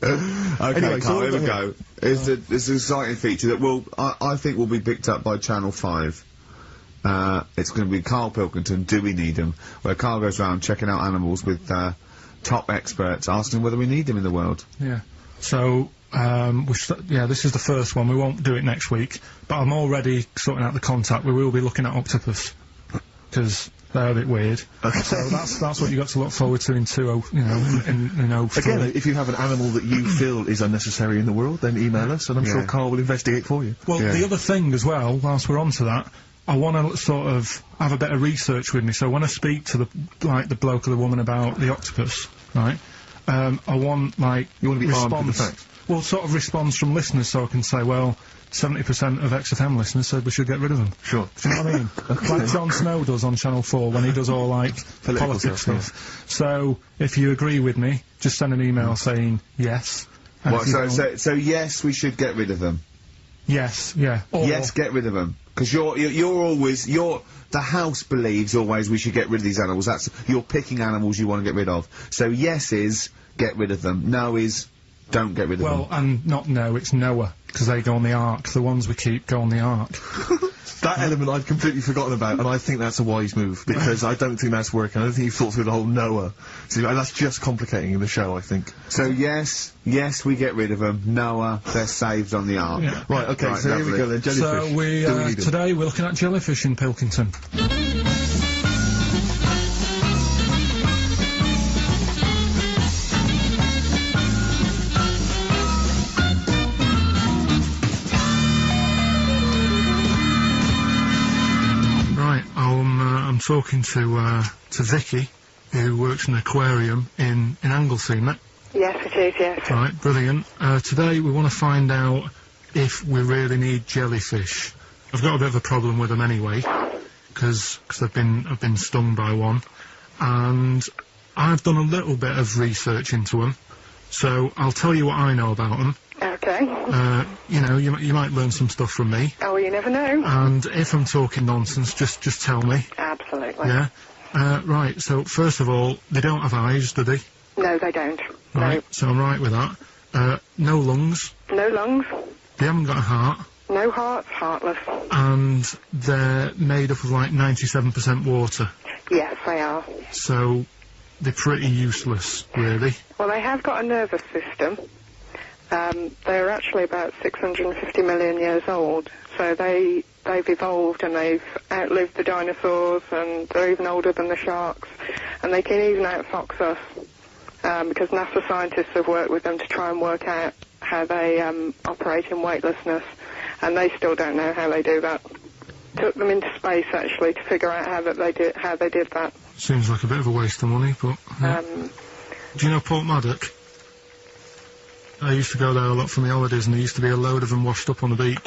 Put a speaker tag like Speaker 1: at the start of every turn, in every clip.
Speaker 1: Okay,
Speaker 2: Anyway,
Speaker 1: Carl,
Speaker 2: so
Speaker 1: here we go. It's an exciting feature that I think will be picked up by Channel 5. It's going to be Karl Pilkington, Do We Need Them? Where Karl goes around checking out animals with top experts, asking whether we need them in the world.
Speaker 3: Yeah. So, this is the first one. We won't do it next week, but I'm already sorting out the contact. We will be looking at octopus, because they're a bit weird. Okay. So that's what you got to look forward to in 20, in 03.
Speaker 2: Again, if you have an animal that you feel is unnecessary in the world, then email us, and I'm sure Karl will investigate for you.
Speaker 3: Well, the other thing as well, whilst we're on to that, I want to sort of have a bit of research with me, so when I speak to the bloke or the woman about the octopus, right, I want, like,
Speaker 2: you want to be armed with the facts?
Speaker 3: Well, sort of response from listeners, so I can say, well, 70% of XFM listeners said we should get rid of them.
Speaker 2: Sure.
Speaker 3: Do you know what I mean? Like Jon Snow does on Channel 4 when he does all, like, politics stuff. So, if you agree with me, just send an email saying yes.
Speaker 1: What, so yes, we should get rid of them?
Speaker 3: Yes, yeah. Or
Speaker 1: yes, get rid of them. Because the house believes always we should get rid of these animals. You're picking animals you want to get rid of. So yes is, get rid of them. No is, don't get rid of them.
Speaker 3: Well, and not no, it's Noah, because they go on the Ark. The ones we keep go on the Ark.
Speaker 2: That element I'd completely forgotten about, and I think that's a wise move, because I don't think that's working. I don't think you've thought through the whole Noah. So, and that's just complicating the show, I think.
Speaker 1: So yes, we get rid of them. Noah, they're saved on the Ark.
Speaker 3: Yeah.
Speaker 2: Right, okay, right, so here we go then, jellyfish.
Speaker 3: So today we're looking at jellyfish in Pilkington. I'm talking to Vicky, who works in an aquarium in Anglesey, isn't it?
Speaker 4: Yes, it is, yes.
Speaker 3: Right, brilliant. Today we want to find out if we really need jellyfish. I've got a bit of a problem with them anyway, because I've been stung by one, and I've done a little bit of research into them, so I'll tell you what I know about them.
Speaker 4: Okay.
Speaker 3: You might learn some stuff from me.
Speaker 4: Oh, you never know.
Speaker 3: And if I'm talking nonsense, just tell me.
Speaker 4: Absolutely.
Speaker 3: Yeah. Right, so first of all, they don't have eyes, do they?
Speaker 4: No, they don't.
Speaker 3: Right,
Speaker 4: no.
Speaker 3: So I'm right with that. No lungs.
Speaker 4: No lungs.
Speaker 3: They haven't got a heart.
Speaker 4: No hearts, heartless.
Speaker 3: And they're made up of like 97% water.
Speaker 4: Yes, they are.
Speaker 3: So they're pretty useless, really.
Speaker 4: Well, they have got a nervous system. They're actually about 650 million years old, so they've evolved and they've outlived the dinosaurs, and they're even older than the sharks, and they can even outfox us, because NASA scientists have worked with them to try and work out how they operate in weightlessness, and they still don't know how they do that. Took them into space, actually, to figure out how they did that.
Speaker 3: Seems like a bit of a waste of money, but... Do you know Port Maddock? I used to go there a lot for my holidays, and there used to be a load of them washed up on the beach.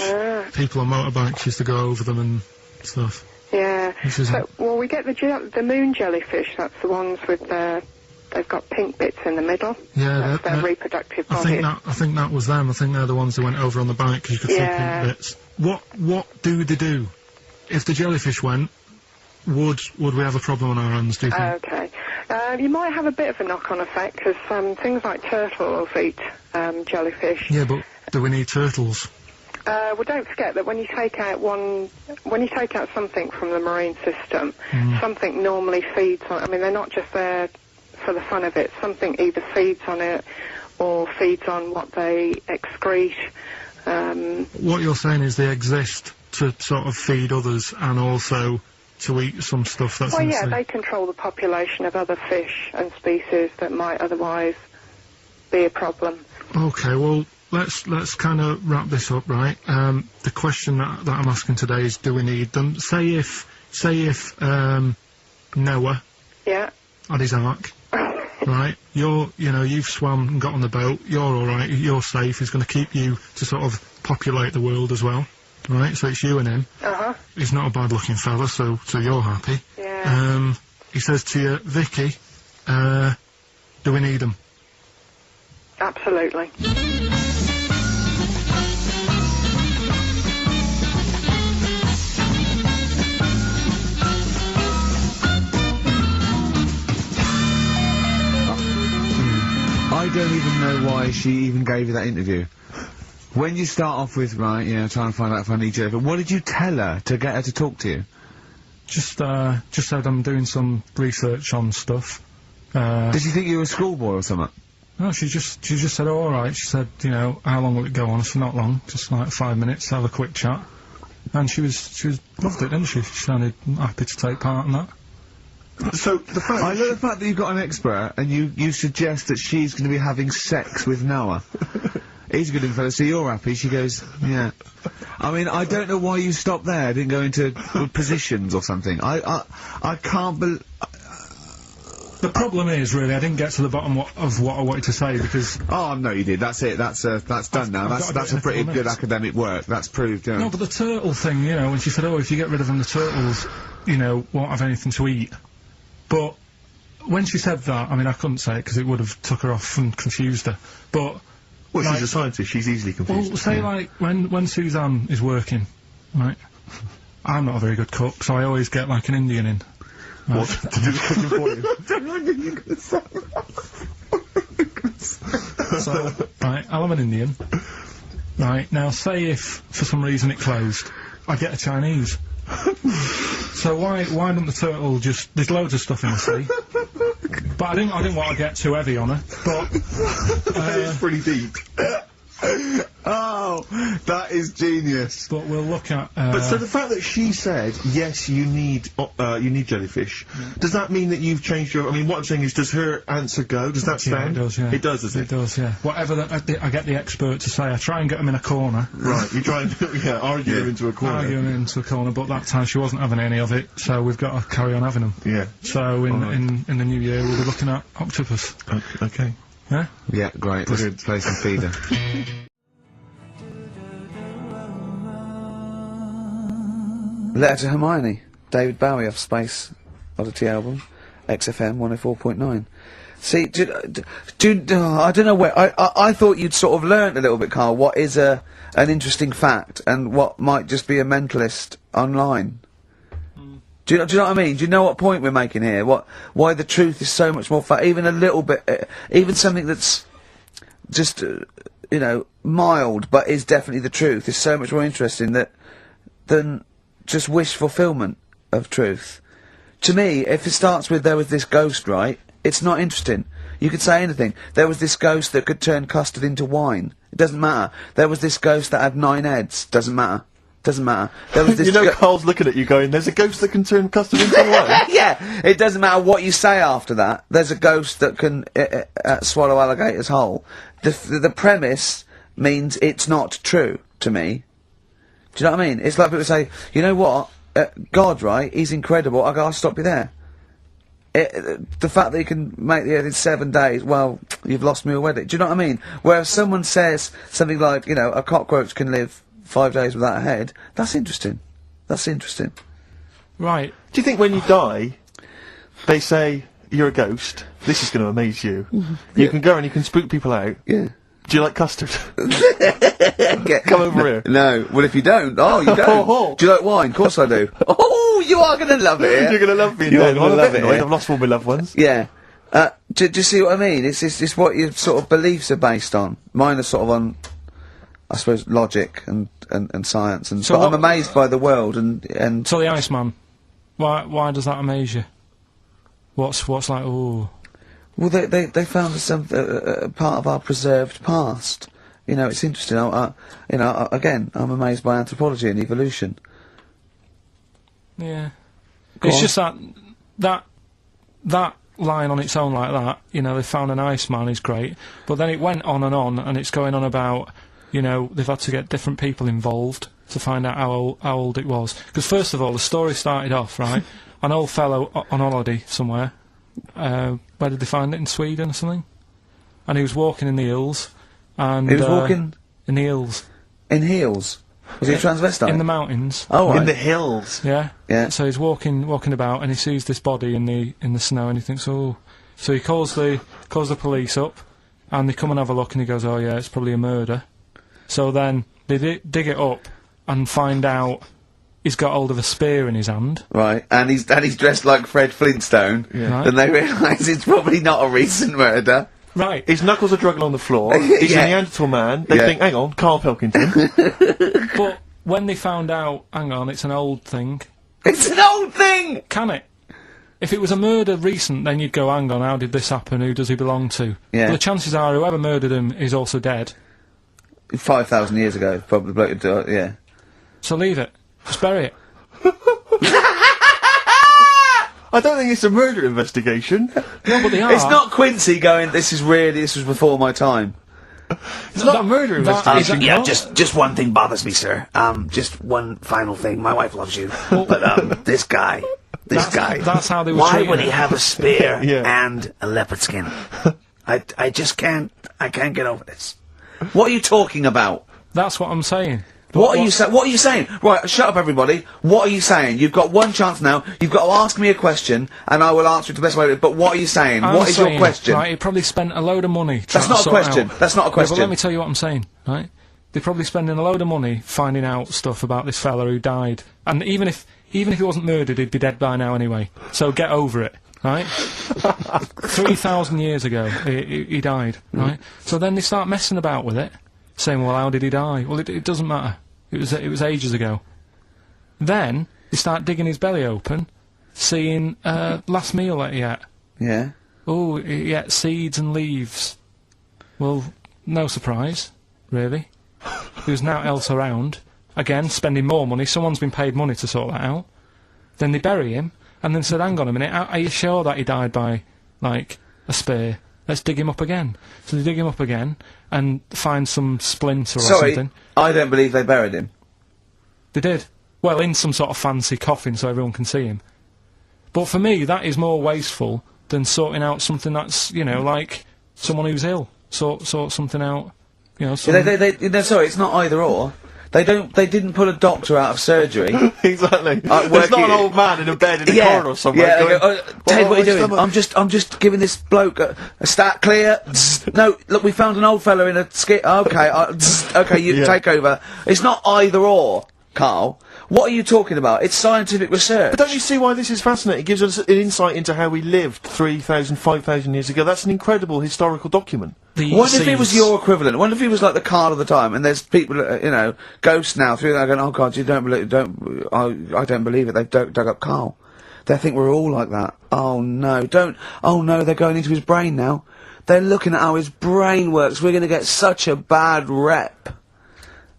Speaker 3: People on motorbikes used to go over them and stuff.
Speaker 4: Yeah. Well, we get the moon jellyfish. That's the ones with they've got pink bits in the middle.
Speaker 3: Yeah,
Speaker 4: that's their reproductive body.
Speaker 3: I think that was them. I think they're the ones that went over on the bike because you could see pink bits. What do they do? If the jellyfish went, would we have a problem on our hands, do you think?
Speaker 4: Okay. You might have a bit of a knock-on effect, because things like turtles eat jellyfish.
Speaker 3: Yeah, but do we need turtles?
Speaker 4: Well, don't forget that when you take out something from the marine system, something normally feeds on. I mean, they're not just there for the fun of it. Something either feeds on it or feeds on what they excrete.
Speaker 3: What you're saying is they exist to sort of feed others and also to eat some stuff that's in the sea.
Speaker 4: They control the population of other fish and species that might otherwise be a problem.
Speaker 3: Okay, well, let's kind of wrap this up, right? The question that I'm asking today is, do we need them? Say if Noah had his ark, right? You've swum and got on the boat, you're alright, you're safe, he's going to keep you to sort of populate the world as well. Right, so it's you and him. He's not a bad-looking fella, so you're happy.
Speaker 4: Yeah.
Speaker 3: He says to you, Vicky, do we need him?
Speaker 4: Absolutely.
Speaker 1: I don't even know why she even gave you that interview. When you start off with, right, trying to find out if I need you, but what did you tell her to get her to talk to you?
Speaker 3: Just said I'm doing some research on stuff.
Speaker 1: Did she think you were a schoolboy or something?
Speaker 3: No, she just said, oh, alright. She said, how long will it go on? I said, not long, just like 5 minutes, have a quick chat. And she loved it, didn't she? She sounded happy to take part in that.
Speaker 2: So, the fact
Speaker 1: I love the fact that you've got an expert, and you suggest that she's going to be having sex with Noah. He's a good fella, so you're happy. She goes, yeah. I mean, I don't know why you stopped there, didn't go into positions or something. I can't believe...
Speaker 3: The problem is, really, I didn't get to the bottom of what I wanted to say, because...
Speaker 1: Oh, no, you did. That's it. That's done now. That's a pretty good academic work. That's proved,
Speaker 3: No, but the turtle thing, when she said, oh, if you get rid of them, the turtles, won't have anything to eat. But when she said that, I mean, I couldn't say it because it would have took her off and confused her. But...
Speaker 2: Well, she's a scientist. She's easily confused.
Speaker 3: Well, say, like, when Suzanne is working, right, I'm not a very good cook, so I always get, like, an Indian in. Right.
Speaker 2: What? To do the cooking for you?
Speaker 1: Don't know you can say that.
Speaker 3: So, right, I'll have an Indian. Right, now, say if, for some reason, it closed, I get a Chinese. So why don't the turtle just... There's loads of stuff in the sea. But I didn't want to get too heavy on her, but...
Speaker 2: It's pretty deep.
Speaker 1: Oh, that is genius.
Speaker 3: But we'll look at...
Speaker 2: But so the fact that she said, yes, you need jellyfish, does that mean that you've changed your... I mean, what I'm saying is, does her answer go? Does that stand?
Speaker 3: Yeah, it does, yeah.
Speaker 2: It does, doesn't it?
Speaker 3: It does, yeah. Whatever I get the expert to say, I try and get them in a corner.
Speaker 2: Right, you try and, argue them into a corner.
Speaker 3: Argue them into a corner, but that time she wasn't having any of it, so we've got to carry on having them.
Speaker 2: Yeah.
Speaker 3: So in the new year, we'll be looking at octopus.
Speaker 2: Okay.
Speaker 3: Yeah?
Speaker 1: Yeah, great. Let's play some feeder.
Speaker 5: Letter to Hermione, David Bowie off Space Oddity album, XFM 104.9. See, I don't know where, I thought you'd sort of learnt a little bit, Karl, what is an interesting fact, and what might just be a mentalist online. Do you know what I mean? Do you know what point we're making here? Why the truth is so much more even a little bit, even something that's just, mild, but is definitely the truth, is so much more interesting than just wish fulfillment of truth. To me, if it starts with, there was this ghost, right, it's not interesting. You could say anything. There was this ghost that could turn custard into wine. It doesn't matter. There was this ghost that had 9 heads. Doesn't matter. Doesn't matter. There was this
Speaker 2: Carl's looking at you going, there's a ghost that can turn custard into wine?
Speaker 5: Yeah, it doesn't matter what you say after that. There's a ghost that can swallow alligators whole. The premise means it's not true to me. Do you know what I mean? It's like people say, you know what, God, right, he's incredible, I'll stop you there. The fact that he can make the earth in 7 days, well, you've lost me already. Do you know what I mean? Whereas someone says something like, a cockroach can live 5 days without a head, that's interesting. That's interesting.
Speaker 3: Right.
Speaker 2: Do you think when you die, they say, you're a ghost, this is going to amaze you, you can go and you can spook people out?
Speaker 5: Yeah.
Speaker 2: Do you like custard? Come over here.
Speaker 5: No. Well, if you don't, you don't. Do you like wine? Of course I do. Oh, you are going to love it.
Speaker 2: You're going to love me.
Speaker 5: You're going to love it.
Speaker 2: I've lost all my loved ones.
Speaker 5: Yeah. Do you see what I mean? It's what your sort of beliefs are based on. Mine are sort of on, I suppose, logic and science. But I'm amazed by the world and.
Speaker 3: So the Iceman, why does that amaze you? What's like, ooh.
Speaker 5: Well, they found some part of our preserved past. It's interesting. Again, I'm amazed by anthropology and evolution.
Speaker 3: Yeah. It's just that line on its own like that, they found an Iceman is great, but then it went on, and it's going on about, they've had to get different people involved to find out how old it was. Because first of all, the story started off, right, an old fellow on holiday somewhere. Where did they find it? In Sweden or something? And he was walking in the hills, and...
Speaker 5: He was walking?
Speaker 3: In the hills.
Speaker 5: In heels? Was he a transvestite?
Speaker 3: In the mountains.
Speaker 5: Oh, right.
Speaker 2: In the hills?
Speaker 3: Yeah.
Speaker 5: Yeah.
Speaker 3: So he's walking about, and he sees this body in the snow, and he thinks, oh... So he calls the police up, and they come and have a look, and he goes, oh yeah, it's probably a murder. So then, they dig it up, and find out... He's got hold of a spear in his hand.
Speaker 5: Right, and he's dressed like Fred Flintstone.
Speaker 3: Yeah. Right.
Speaker 5: And they realise it's probably not a recent murder.
Speaker 3: Right.
Speaker 2: His knuckles are drugging on the floor. He's a Neanderthal man. They think, hang on, Karl Pilkington.
Speaker 3: But when they found out, hang on, it's an old thing.
Speaker 5: It's an old thing!
Speaker 3: Can it? If it was a murder recent, then you'd go, hang on, how did this happen? Who does he belong to?
Speaker 5: Yeah.
Speaker 3: But the chances are whoever murdered him is also dead.
Speaker 5: 5,000 years ago, probably, yeah.
Speaker 3: So leave it. Just bury it.
Speaker 2: I don't think it's a murder investigation.
Speaker 3: No, but they are.
Speaker 5: It's not Quincy going, this was before my time.
Speaker 2: It's not a murder investigation.
Speaker 5: Just one thing bothers me, sir. Just one final thing. My wife loves you. But, this guy.
Speaker 3: That's how they were
Speaker 5: Why
Speaker 3: treating
Speaker 5: would he
Speaker 3: it.
Speaker 5: have a spear
Speaker 2: Yeah.
Speaker 5: and a leopard skin? I just can't get over this. What are you talking about?
Speaker 3: That's what I'm saying.
Speaker 5: What are you saying? Right, shut up everybody. What are you saying? You've got one chance now. You've got to ask me a question, and I will answer it the best way. But what are you saying? What is your question?
Speaker 3: Right, he probably spent a load of money
Speaker 5: That's
Speaker 3: trying
Speaker 5: not
Speaker 3: to
Speaker 5: a
Speaker 3: sort
Speaker 5: question.
Speaker 3: out.
Speaker 5: That's not a question.
Speaker 3: Yeah, but let me tell you what I'm saying, right? They're probably spending a load of money finding out stuff about this fella who died. And even if he wasn't murdered, he'd be dead by now anyway. So get over it, right? 3,000 years ago, he died, right? So then they start messing about with it, saying, well, how did he die? Well, it doesn't matter. It was ages ago. Then they start digging his belly open, seeing last meal that he ate.
Speaker 5: Yeah.
Speaker 3: Oh, he ate seeds and leaves. Well, no surprise, really. There's now else around. Again, spending more money. Someone's been paid money to sort that out. Then they bury him, and then said, hang on a minute, are you sure that he died by, like, a spear? Let's dig him up again. So they dig him up again, and find some splinter or something.
Speaker 5: I don't believe they buried him.
Speaker 3: They did. Well, in some sort of fancy coffin so everyone can see him. But for me, that is more wasteful than sorting out something that's, you know, like someone who's ill. Sort something out, you know.
Speaker 5: Sorry, it's not either or. They didn't pull a doctor out of surgery.
Speaker 2: Exactly. It's not an old man in a bed in a corridor somewhere.
Speaker 5: Yeah,
Speaker 2: going,
Speaker 5: Ted, what are you doing?
Speaker 2: stomach?"
Speaker 5: I'm just giving this bloke a stat clear. No, look, we found an old fella in a skit. Okay, okay, you take over. It's not either or, Karl. What are you talking about? It's scientific research.
Speaker 2: But don't you see why this is fascinating? It gives us an insight into how we lived 3,000, 5,000 years ago. That's an incredible historical document.
Speaker 5: What if he was your equivalent? What if he was like the Karl of the time, and there's people, you know, ghosts now through there going, oh God, I don't believe it, they've dug up Karl. They think we're all like that. Oh no, they're going into his brain now. They're looking at how his brain works. We're gonna get such a bad rep.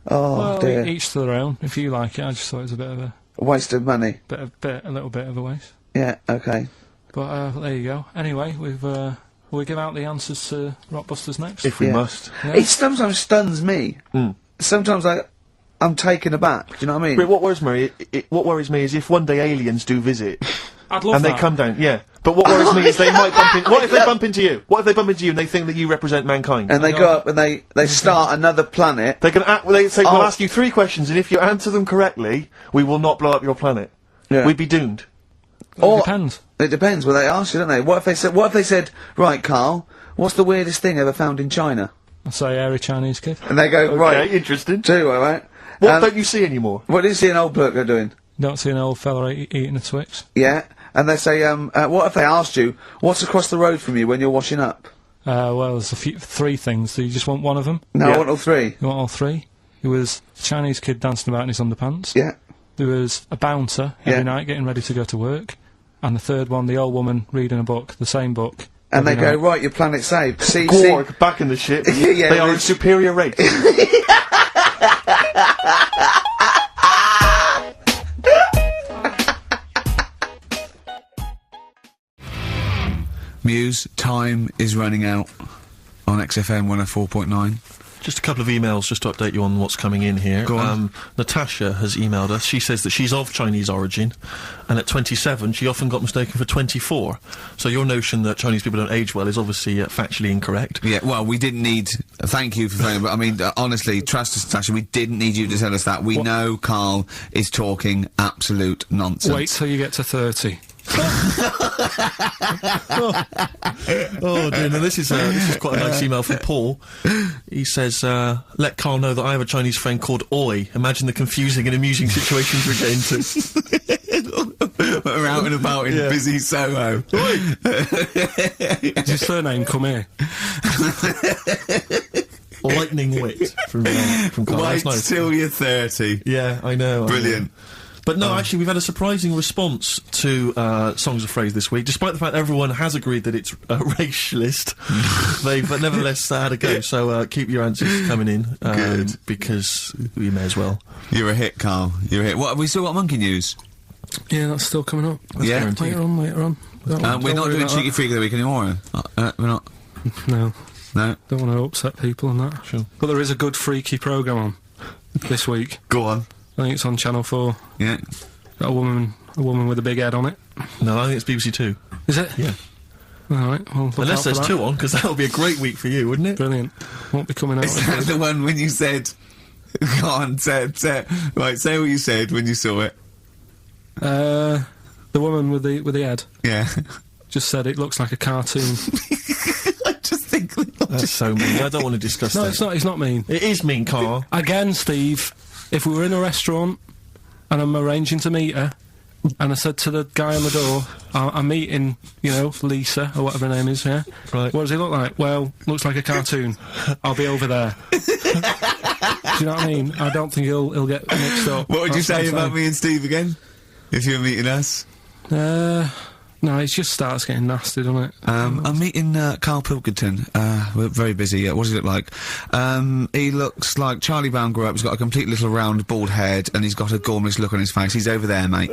Speaker 5: Oh
Speaker 3: well,
Speaker 5: dear.
Speaker 3: Each to their own. If you like it, I just thought it was a bit of a
Speaker 5: waste of money.
Speaker 3: a little bit of a waste.
Speaker 5: Yeah, okay.
Speaker 3: But there you go. Anyway, we'll give out the answers to Rockbusters next.
Speaker 2: If we must.
Speaker 3: Yeah.
Speaker 5: It sometimes stuns me. Sometimes I'm taken aback. Do you know what I mean?
Speaker 2: But what worries me is if one day aliens do visit,
Speaker 3: I'd love
Speaker 2: and
Speaker 3: that.
Speaker 2: they come down. Yeah. But what worries me is they might bump in. What if they bump into you? What if they bump into you and they think that you represent mankind?
Speaker 5: And they go up and they start another planet.
Speaker 2: They're gonna they say, we'll ask you 3 questions, and if you answer them correctly, we will not blow up your planet.
Speaker 5: Yeah.
Speaker 2: We'd be doomed.
Speaker 3: It depends.
Speaker 5: It depends. Well, they ask you, don't they? What if they said, right, Karl, what's the weirdest thing ever found in China?
Speaker 3: I say hairy Chinese kid.
Speaker 5: And they go, right.
Speaker 2: Okay, interesting.
Speaker 5: Tell you what, right?
Speaker 2: What don't you see anymore?
Speaker 5: What do you see an old bloke doing?
Speaker 3: Don't see an old fella eating a Twix.
Speaker 5: Yeah. And they say, what if they asked you, what's across the road from you when you're washing up?
Speaker 3: Well, there's 3 things. Do you just want one of them?
Speaker 5: No, I want all 3.
Speaker 3: You want all 3? There was a Chinese kid dancing about in his underpants.
Speaker 5: Yeah.
Speaker 3: There was a bouncer every night getting ready to go to work. And the third one, the old woman reading a book, the same book.
Speaker 5: And they go, right, your planet's saved. See,
Speaker 2: Gorg, back in the ship.
Speaker 5: Yeah,
Speaker 2: they are a superior race.
Speaker 1: Muse, time is running out on XFM 104.9.
Speaker 2: Just a couple of emails just to update you on what's coming in here.
Speaker 1: Go on.
Speaker 2: Natasha has emailed us. She says that she's of Chinese origin, and at 27 she often got mistaken for 24. So your notion that Chinese people don't age well is obviously factually incorrect.
Speaker 1: Yeah, well, we didn't need... thank you for saying, but I mean, honestly, trust us, Natasha, we didn't need you to tell us that. We know Karl is talking absolute nonsense.
Speaker 3: Wait till you get to 30.
Speaker 2: Oh dear, now this is quite a nice email from Paul. He says, let Karl know that I have a Chinese friend called Oi. Imagine the confusing and amusing situations we get into.
Speaker 1: We're out and about in busy Soho.
Speaker 6: Is his surname come here?
Speaker 2: Lightning wit from Carl.
Speaker 1: Wait
Speaker 2: That's nice.
Speaker 1: till you're 30.
Speaker 2: Yeah, I know.
Speaker 1: Brilliant.
Speaker 2: But no, actually, we've had a surprising response to Songs of Phrase this week, despite the fact everyone has agreed that it's racialist. They've nevertheless had a go. So keep your answers coming in,
Speaker 1: Good.
Speaker 2: because we may as well.
Speaker 1: You're a hit, Carl. You're a hit. What have we still got? Monkey news.
Speaker 6: Yeah, that's still coming up.
Speaker 1: Yeah.
Speaker 6: Later on.
Speaker 1: We're not doing Cheeky Freak of the Week anymore. We're not.
Speaker 6: No.
Speaker 1: No.
Speaker 6: Don't want to upset people and that.
Speaker 2: Sure.
Speaker 6: But there is a good freaky programme on this week.
Speaker 1: Go on.
Speaker 6: I think it's on Channel 4.
Speaker 1: Yeah.
Speaker 6: Got a woman with a big head on it.
Speaker 2: No, I think it's BBC Two.
Speaker 6: Is it?
Speaker 2: Yeah.
Speaker 6: Alright, well, look
Speaker 2: Unless
Speaker 6: out for
Speaker 2: there's
Speaker 6: that.
Speaker 2: two on, because that'll be a great week for you, wouldn't it?
Speaker 6: Brilliant. Won't be coming out.
Speaker 1: Is that the one when you said... Go on, say what you said when you saw it.
Speaker 6: The woman with the head
Speaker 1: Yeah.
Speaker 6: just said it looks like a cartoon.
Speaker 1: I just think...
Speaker 2: That's so mean. I don't want to discuss
Speaker 6: No,
Speaker 2: that.
Speaker 6: it's not mean.
Speaker 2: It is mean, Carl.
Speaker 6: Again, Steve, if we were in a restaurant and I'm arranging to meet her, and I said to the guy on the door, I'm meeting, Lisa, or whatever her name is, yeah?
Speaker 2: Right.
Speaker 6: What does he look like? Well, looks like a cartoon. I'll be over there. Do you know what I mean? I don't think he'll get mixed up.
Speaker 1: What would you
Speaker 6: That's
Speaker 1: say
Speaker 6: I'm
Speaker 1: about
Speaker 6: saying.
Speaker 1: me and Steve again? If you were meeting us?
Speaker 6: No, it just starts getting nasty, doesn't it?
Speaker 1: I'm meeting Karl Pilkington. We're very busy. What does he look like? He looks like Charlie Brown grew up. He's got a complete little round bald head, and he's got a gormless look on his face. He's over there, mate.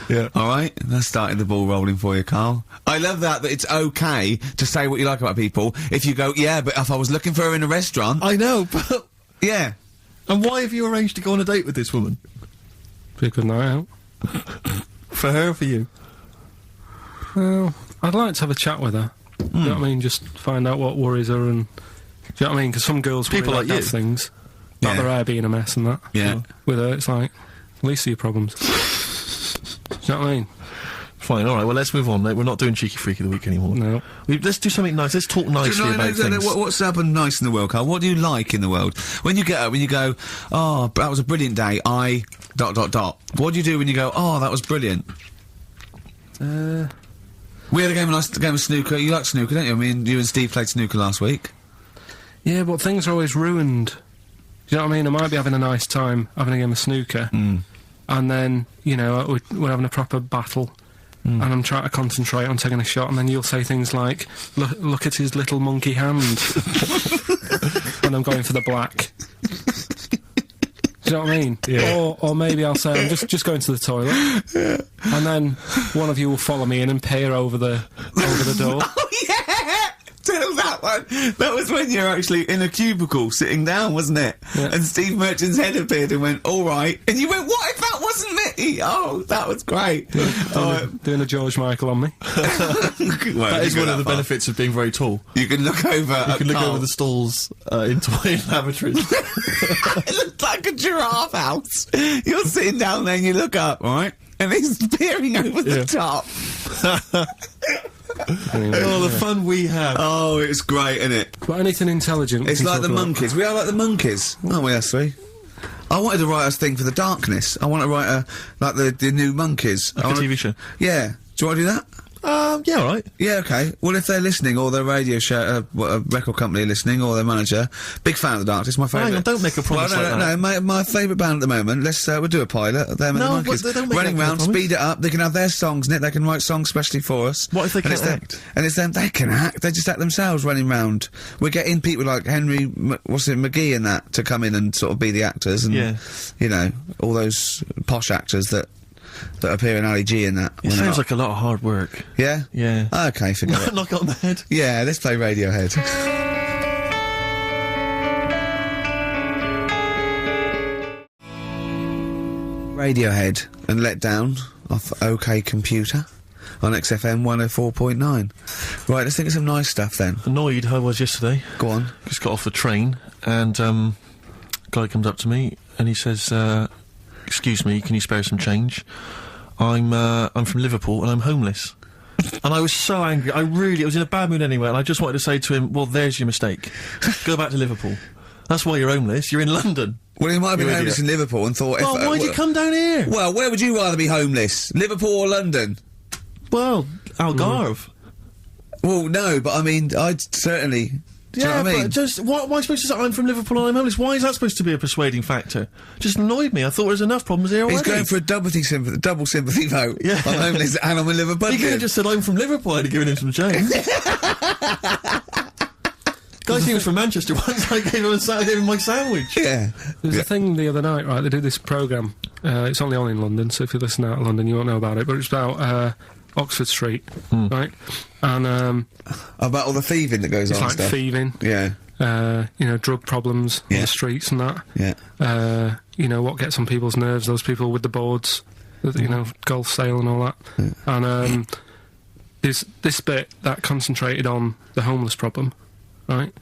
Speaker 2: Yeah.
Speaker 1: All right, that's started the ball rolling for you, Carl. I love that it's okay to say what you like about people. If you go, yeah, but if I was looking for her in a restaurant,
Speaker 2: I know, but...
Speaker 1: yeah.
Speaker 2: And why have you arranged to go on a date with this woman?
Speaker 6: Be a good night out.
Speaker 2: For her or for you?
Speaker 6: Well, I'd like to have a chat with her. You know what I mean? Just find out what worries her and... Do you know what I mean? Because some girls
Speaker 2: People
Speaker 6: worry
Speaker 2: like
Speaker 6: about
Speaker 2: you.
Speaker 6: things.
Speaker 1: Yeah.
Speaker 6: About their hair being a mess and that.
Speaker 1: Yeah.
Speaker 6: With her, it's like, least of your problems. Do you know what I mean?
Speaker 2: Fine, alright, well, let's move on, mate. We're not doing Cheeky Freak of the Week anymore.
Speaker 6: No.
Speaker 2: Let's do something nice. Let's talk nicely about things.
Speaker 1: What's happened nice in the world, Carl? What do you like in the world? When you get up, when you go, oh, that was a brilliant day, What do you do when you go, oh, that was brilliant? We had a nice game of snooker. You like snooker, don't you? I mean, you and Steve played snooker last week.
Speaker 6: Yeah, but things are always ruined. Do you know what I mean? I might be having a nice time having a game of snooker, and then, we're having a proper battle, and I'm trying to concentrate on taking a shot, and then you'll say things like, look at his little monkey hand, when I'm going for the black. Do you know what I mean?
Speaker 2: Yeah.
Speaker 6: Or maybe I'll say, I'm just going to the toilet, and then one of you will follow me in and peer over the door.
Speaker 1: Oh, yeah! Tell that one. That was when you were actually in a cubicle sitting down, wasn't it?
Speaker 6: Yeah.
Speaker 1: And Steve Merchant's head appeared and went, all right. And you went, what if that wasn't me? Oh, that was great.
Speaker 6: Doing a George Michael on me.
Speaker 2: That is one of the benefits of being very tall.
Speaker 1: You can look over
Speaker 2: You can look over the stalls into my lavatories.
Speaker 1: It looked like a giraffe house. You're sitting down there and you look up, right? And he's peering over the top.
Speaker 2: Oh, the fun we have.
Speaker 1: Oh, it's great, isn't it?
Speaker 6: But anything intelligent.
Speaker 1: It's
Speaker 6: we can
Speaker 1: like
Speaker 6: talk
Speaker 1: the
Speaker 6: about.
Speaker 1: monkeys. We are like the monkeys, aren't we, us three? I wanted to write a thing for the darkness. I want to write like the new monkeys.
Speaker 2: Like a TV show.
Speaker 1: Yeah. Do you want to do that?
Speaker 2: Yeah, all right.
Speaker 1: Yeah, okay. Well, if they're listening, or their radio show, a record company listening, or their manager, big fan of the Darkness, my favourite.
Speaker 2: Hang on, don't make a promise
Speaker 1: well,
Speaker 2: like that.
Speaker 1: No, my favourite band at the moment. We'll do a pilot. Them and the
Speaker 2: No,
Speaker 1: Monkeys.
Speaker 2: but they don't make
Speaker 1: running
Speaker 2: that kind
Speaker 1: round,
Speaker 2: of promise.
Speaker 1: speed it up. They can have their songs in it. They can write songs specially for us.
Speaker 2: What if they
Speaker 1: And
Speaker 2: can't act?
Speaker 1: And it's them. They can act. They just act themselves running round. We're getting people like Henry, McGee and that to come in and sort of be the actors, and all those posh actors that appear in Ali G and that.
Speaker 2: It sounds like a lot of hard work.
Speaker 1: Yeah?
Speaker 2: Yeah.
Speaker 1: Okay, forget it.
Speaker 2: Knock it on the head.
Speaker 1: Yeah, let's play Radiohead. Radiohead and Let Down off OK Computer on XFM 104.9. Right, let's think of some nice stuff then.
Speaker 2: Annoyed I was yesterday.
Speaker 1: Go on.
Speaker 2: Just got off the train, and guy comes up to me and he says, excuse me, can you spare some change? I'm from Liverpool and I'm homeless. And I was so angry. I was in a bad mood anyway, and I just wanted to say to him, well, there's your mistake. Go back to Liverpool. That's why you're homeless. You're in London.
Speaker 5: Well, he might have been
Speaker 2: You
Speaker 5: homeless in
Speaker 2: idiot.
Speaker 5: Liverpool and thought...
Speaker 2: Well, why'd you come down here?
Speaker 5: Well, where would you rather be homeless? Liverpool or London?
Speaker 2: Well, Algarve.
Speaker 5: Well, no, but I mean, I'd certainly... Do you know what I mean?
Speaker 2: But just, why am I supposed to say I'm from Liverpool and I'm homeless? Why is that supposed to be a persuading factor? Just annoyed me. I thought there was enough problems here already.
Speaker 5: He's going for a double sympathy vote.
Speaker 2: Yeah.
Speaker 5: I'm homeless and I'm a Liverpool.
Speaker 2: He could have just said I'm from Liverpool, I'd have given him some change. Guy he was from Manchester once, I gave him my sandwich.
Speaker 5: Yeah.
Speaker 6: There's a thing the other night, right, they did this programme, it's only on in London, so if you listen out of London you won't know about it, but it's about, Oxford Street, right? And,
Speaker 5: about all the thieving that goes
Speaker 6: it's
Speaker 5: on
Speaker 6: like
Speaker 5: and stuff.
Speaker 6: thieving.
Speaker 5: Yeah.
Speaker 6: You know, drug problems in the streets and that.
Speaker 5: Yeah.
Speaker 6: You know, what gets on people's nerves, those people with the boards, you know, golf sale and all that.
Speaker 5: Yeah.
Speaker 6: And, there's this bit that concentrated on the homeless problem, right?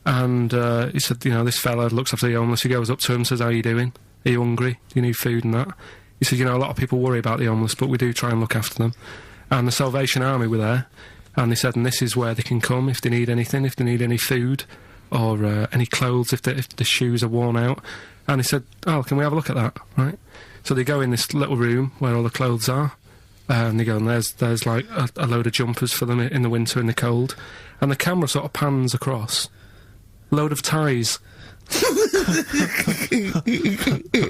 Speaker 6: And, he said, you know, this fella looks after the homeless, he goes up to him and says, how are you doing? Are you hungry? Do you need food and that? He said, you know, a lot of people worry about the homeless, but we do try and look after them. And the Salvation Army were there, and they said, and this is where they can come if they need anything, if they need any food, or any clothes, if the shoes are worn out. And he said, oh, can we have a look at that, right? So they go in this little room where all the clothes are, and they go, and there's like a load of jumpers for them in the winter in the cold, and the camera sort of pans across, load of ties.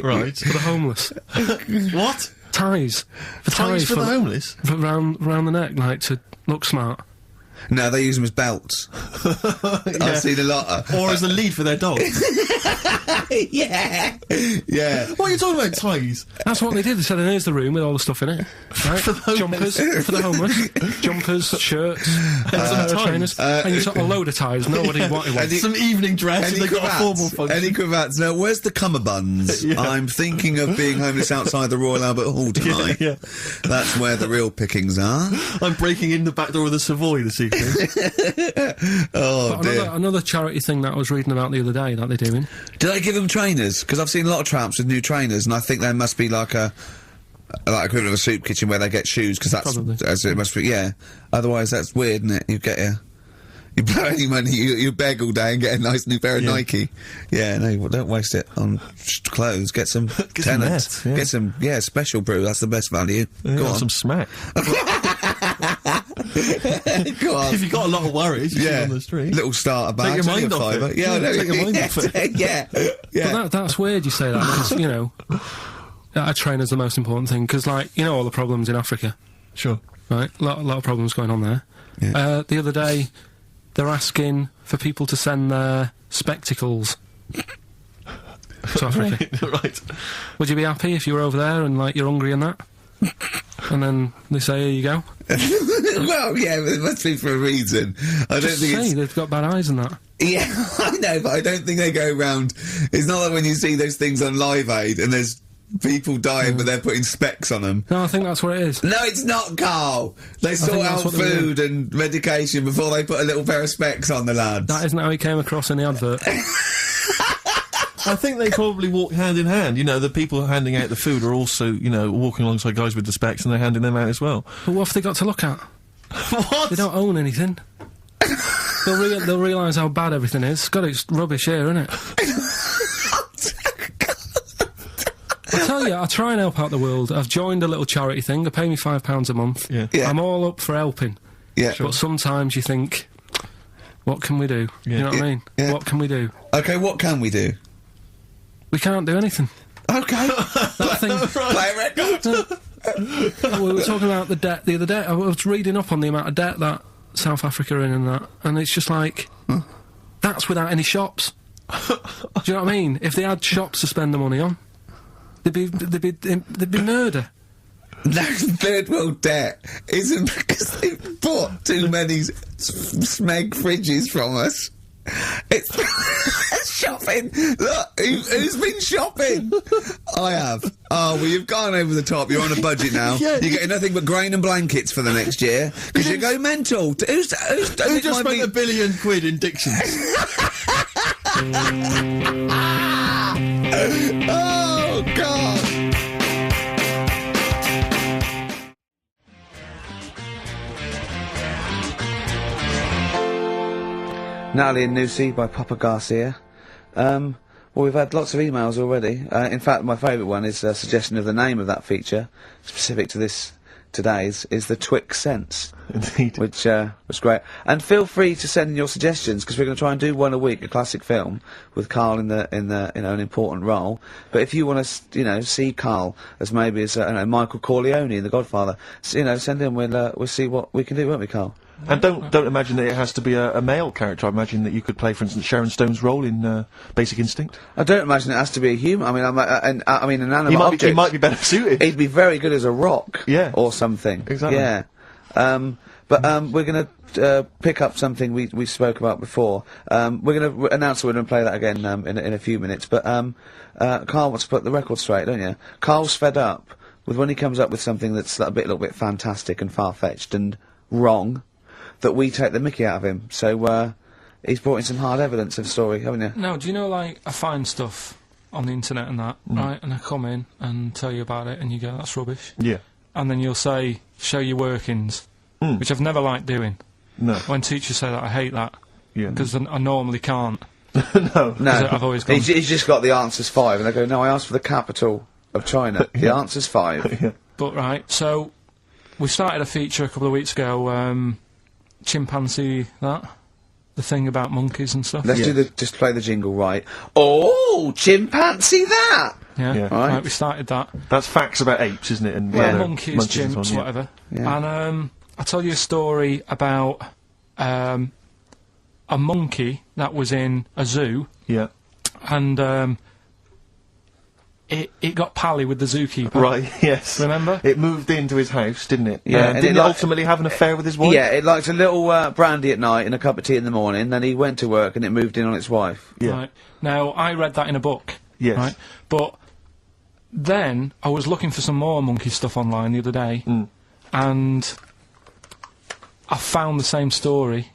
Speaker 2: Right.
Speaker 6: For the homeless.
Speaker 2: What?
Speaker 6: Ties.
Speaker 2: Ties for the homeless?
Speaker 6: For round the neck, like, to look smart.
Speaker 5: No, they use them as belts. I've seen a lot.
Speaker 2: Or as a lead for their dog.
Speaker 5: Yeah. Yeah.
Speaker 2: What are you talking about, ties?
Speaker 6: That's what they did. They said, and here's the room with all the stuff in it. Right?
Speaker 2: For the homeless.
Speaker 6: Jumpers for the homeless. Jumpers, shirts,
Speaker 2: some
Speaker 6: trainers. And you saw a load of ties. Nobody wanted one.
Speaker 2: Some evening dress, and they got a formal function.
Speaker 5: Any cravats? No, where's the cummerbunds?
Speaker 2: Yeah.
Speaker 5: I'm thinking of being homeless outside the Royal Albert Hall tonight.
Speaker 2: Yeah.
Speaker 5: That's where the real pickings are.
Speaker 2: I'm breaking in the back door of the Savoy this evening.
Speaker 5: Oh, dear.
Speaker 6: Another charity thing that I was reading about the other day that they're doing.
Speaker 5: Do they give them trainers? Because I've seen a lot of tramps with new trainers, and I think there must be like equivalent of a soup kitchen where they get shoes, because that's
Speaker 6: Probably.
Speaker 5: as it must be. Yeah. Otherwise, that's weird, isn't it? You blow any money, you beg all day and get a nice new pair of Nike. Yeah, no, well, don't waste it on clothes. Get some tenants.
Speaker 2: net, yeah.
Speaker 5: Get some, special brew. That's the best value. Go on.
Speaker 2: Some smack.
Speaker 5: Go on.
Speaker 2: If you've got a lot of worries, you see on the street.
Speaker 5: Little starter bag.
Speaker 2: Take your mind off it.
Speaker 5: Yeah, I know.
Speaker 2: Take your mind off it.
Speaker 5: Yeah. Yeah.
Speaker 6: But that's weird you say that, because, you know, a trainer's the most important thing, because, like, you know all the problems in Africa.
Speaker 2: Sure.
Speaker 6: Right? A lot of problems going on there.
Speaker 5: Yeah.
Speaker 6: The other day, they're asking for people to send their spectacles to Africa.
Speaker 2: Right.
Speaker 6: Would you be happy if you were over there and, like, you're hungry and that? And then they say, here you go.
Speaker 5: Well, yeah, but it must be for a reason. I don't think it's...
Speaker 6: they've got bad eyes and that.
Speaker 5: Yeah, I know, but I don't think they go round... It's not like when you see those things on Live Aid and there's people dying but they're putting specs on them.
Speaker 6: No, I think that's what it is.
Speaker 5: No, it's not, Carl! They sort out food and medication before they put a little pair of specs on the lads.
Speaker 6: That isn't how he came across in the advert.
Speaker 2: I think they probably walk hand in hand. You know, the people handing out the food are also, you know, walking alongside guys with the specs, and they're handing them out as well.
Speaker 6: But what have they got to look at?
Speaker 2: What?
Speaker 6: They don't own anything. They'll realise how bad everything is. God, it's rubbish here, isn't it? I tell you, I try and help out the world. I've joined a little charity thing. They pay me £5 a month.
Speaker 2: Yeah.
Speaker 5: Yeah.
Speaker 6: I'm all up for helping.
Speaker 5: Yeah.
Speaker 6: But sometimes you think, what can we do?
Speaker 2: Yeah.
Speaker 6: You know what I mean?
Speaker 5: Yeah.
Speaker 6: What can we do?
Speaker 5: Okay, what can we do?
Speaker 6: We can't do anything.
Speaker 5: Okay.
Speaker 6: That thing.
Speaker 5: Play a record.
Speaker 6: We were talking about the debt the other day. I was reading up on the amount of debt that South Africa are in and that, and it's just like, that's without any shops. Do you know what I mean? If they had shops to spend the money on, there'd be murder.
Speaker 5: No, third world debt isn't because they've bought too many smeg fridges from us. It's shopping. Look, who's been shopping? I have. Oh, well, you've gone over the top. You're on a budget now.
Speaker 2: Yeah.
Speaker 5: You're getting nothing but grain and blankets for the next year because you go mental. Who
Speaker 2: Who just spent £1 billion in Dixons?
Speaker 5: Oh, God. Natalie and Lucy by Papa Garcia. Well, we've had lots of emails already. In fact, my favourite one is a suggestion of the name of that feature, specific to this today's, is the Twix Sense.
Speaker 2: Indeed.
Speaker 5: Which was great. And feel free to send in your suggestions, because we're going to try and do one a week, a classic film, with Karl in the an important role. But if you want to, see Karl as maybe as Michael Corleone in The Godfather, send in. We'll see what we can do, won't we, Karl?
Speaker 2: And don't imagine that it has to be a male character. I imagine that you could play, for instance, Sharon Stone's role in Basic Instinct.
Speaker 5: I don't imagine it has to be a human. I mean, an animal object.
Speaker 2: He might be better suited.
Speaker 5: He'd be very good as a rock.
Speaker 2: Yeah.
Speaker 5: Or something.
Speaker 2: Exactly.
Speaker 5: Yeah. We're going to pick up something we spoke about before. We're going to announce we're going to play that again in a few minutes. But Karl wants to put the record straight, don't you? Karl's fed up with when he comes up with something that's a little bit fantastic and far-fetched and wrong, that we take the mickey out of him. So he's brought in some hard evidence of the story, haven't you?
Speaker 6: No, do you know, like, I find stuff on the internet and that, right, and I come in and tell you about it, and you go, that's rubbish.
Speaker 2: Yeah.
Speaker 6: And then you'll say, show your workings, which I've never liked doing.
Speaker 2: No.
Speaker 6: When teachers say that, I hate that.
Speaker 2: Yeah.
Speaker 6: Because I normally can't.
Speaker 2: No.
Speaker 6: I've always gone...
Speaker 5: He's just got the answer's 5, and they go, no, I asked for the capital of China. The answer's 5.
Speaker 2: Yeah.
Speaker 6: But, right, so, we started a feature a couple of weeks ago, chimpanzee that, the thing about monkeys and stuff.
Speaker 5: Let's just play the jingle, right? Oh, chimpanzee that!
Speaker 6: Yeah, right, we started that.
Speaker 2: That's facts about apes, isn't it? And
Speaker 6: monkeys, chimps, whatever.
Speaker 5: Yeah.
Speaker 6: And I'll tell you a story about a monkey that was in a zoo.
Speaker 2: Yeah.
Speaker 6: And it got pally with the zookeeper.
Speaker 2: Right, yes.
Speaker 6: Remember?
Speaker 2: It moved into his house, didn't it?
Speaker 5: Yeah, and
Speaker 2: didn't it ultimately have an affair with his wife?
Speaker 5: Yeah, it liked a little brandy at night and a cup of tea in the morning, then he went to work and it moved in on its wife.
Speaker 2: Yeah.
Speaker 6: Right. Now, I read that in a book.
Speaker 2: Yes.
Speaker 6: Right? But then I was looking for some more monkey stuff online the other day, and I found the same story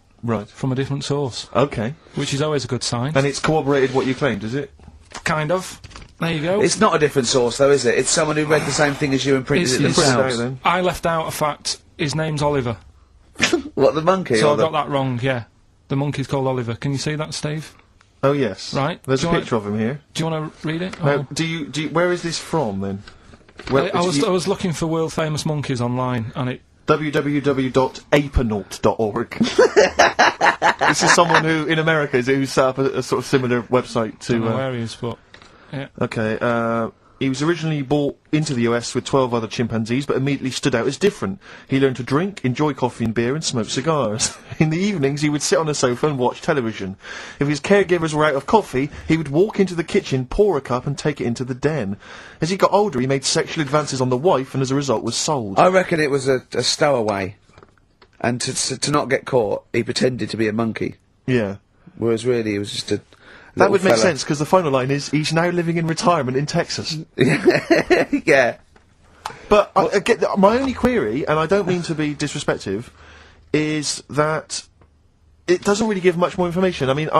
Speaker 6: from a different source.
Speaker 2: Okay.
Speaker 6: Which is always a good sign.
Speaker 2: And it's corroborated what you claimed, is it?
Speaker 6: Kind of. There you go.
Speaker 5: It's not a different source, though, is it? It's someone who read the same thing as you and printed it themselves.
Speaker 6: I left out a fact. His name's Oliver.
Speaker 5: What, the monkey?
Speaker 6: So I got that wrong, yeah. The monkey's called Oliver. Can you see that, Steve?
Speaker 2: Oh, yes.
Speaker 6: Right.
Speaker 2: There's a picture of him here.
Speaker 6: Do you want to read it?
Speaker 2: Now, do you, where is this from, then?
Speaker 6: I was looking for world-famous monkeys online, and it...
Speaker 2: www.apenaut.org. This is someone who, in America, who set up a sort of similar website to...
Speaker 6: I don't know where he is, but... Yeah.
Speaker 2: Okay, he was originally brought into the US with 12 other chimpanzees, but immediately stood out as different. He learned to drink, enjoy coffee and beer, and smoke cigars. In the evenings, he would sit on a sofa and watch television. If his caregivers were out of coffee, he would walk into the kitchen, pour a cup, and take it into the den. As he got older, he made sexual advances on the wife, and as a result was sold.
Speaker 5: I reckon it was a stowaway. And to not get caught, he pretended to be a monkey.
Speaker 2: Yeah.
Speaker 5: Whereas really, he was just a...
Speaker 2: That would make sense, because the final line is, he's now living in retirement in Texas.
Speaker 5: Yeah.
Speaker 2: But my only query, and I don't mean to be disrespectful, is that it doesn't really give much more information. I mean,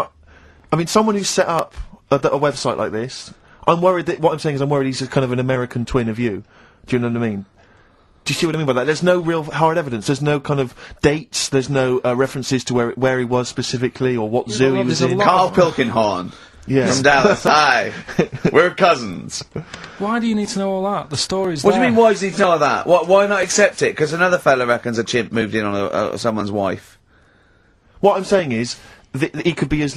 Speaker 2: someone who's set up a website like this, I'm worried that, what I'm saying is I'm worried he's kind of an American twin of you. Do you know what I mean? Do you see what I mean by that? There's no real hard evidence. There's no kind of dates. There's no references to where he was specifically or what zoo he was in.
Speaker 5: Karl Pilkington.
Speaker 2: Yes.
Speaker 5: From Dallas. Hi. We're cousins.
Speaker 6: Why do you need to know all that? The story's
Speaker 5: What
Speaker 6: there.
Speaker 5: do you mean, why does he need to know all that? Why not accept it? Because another fella reckons a chimp moved in on someone's wife.
Speaker 2: What I'm saying is, he could be as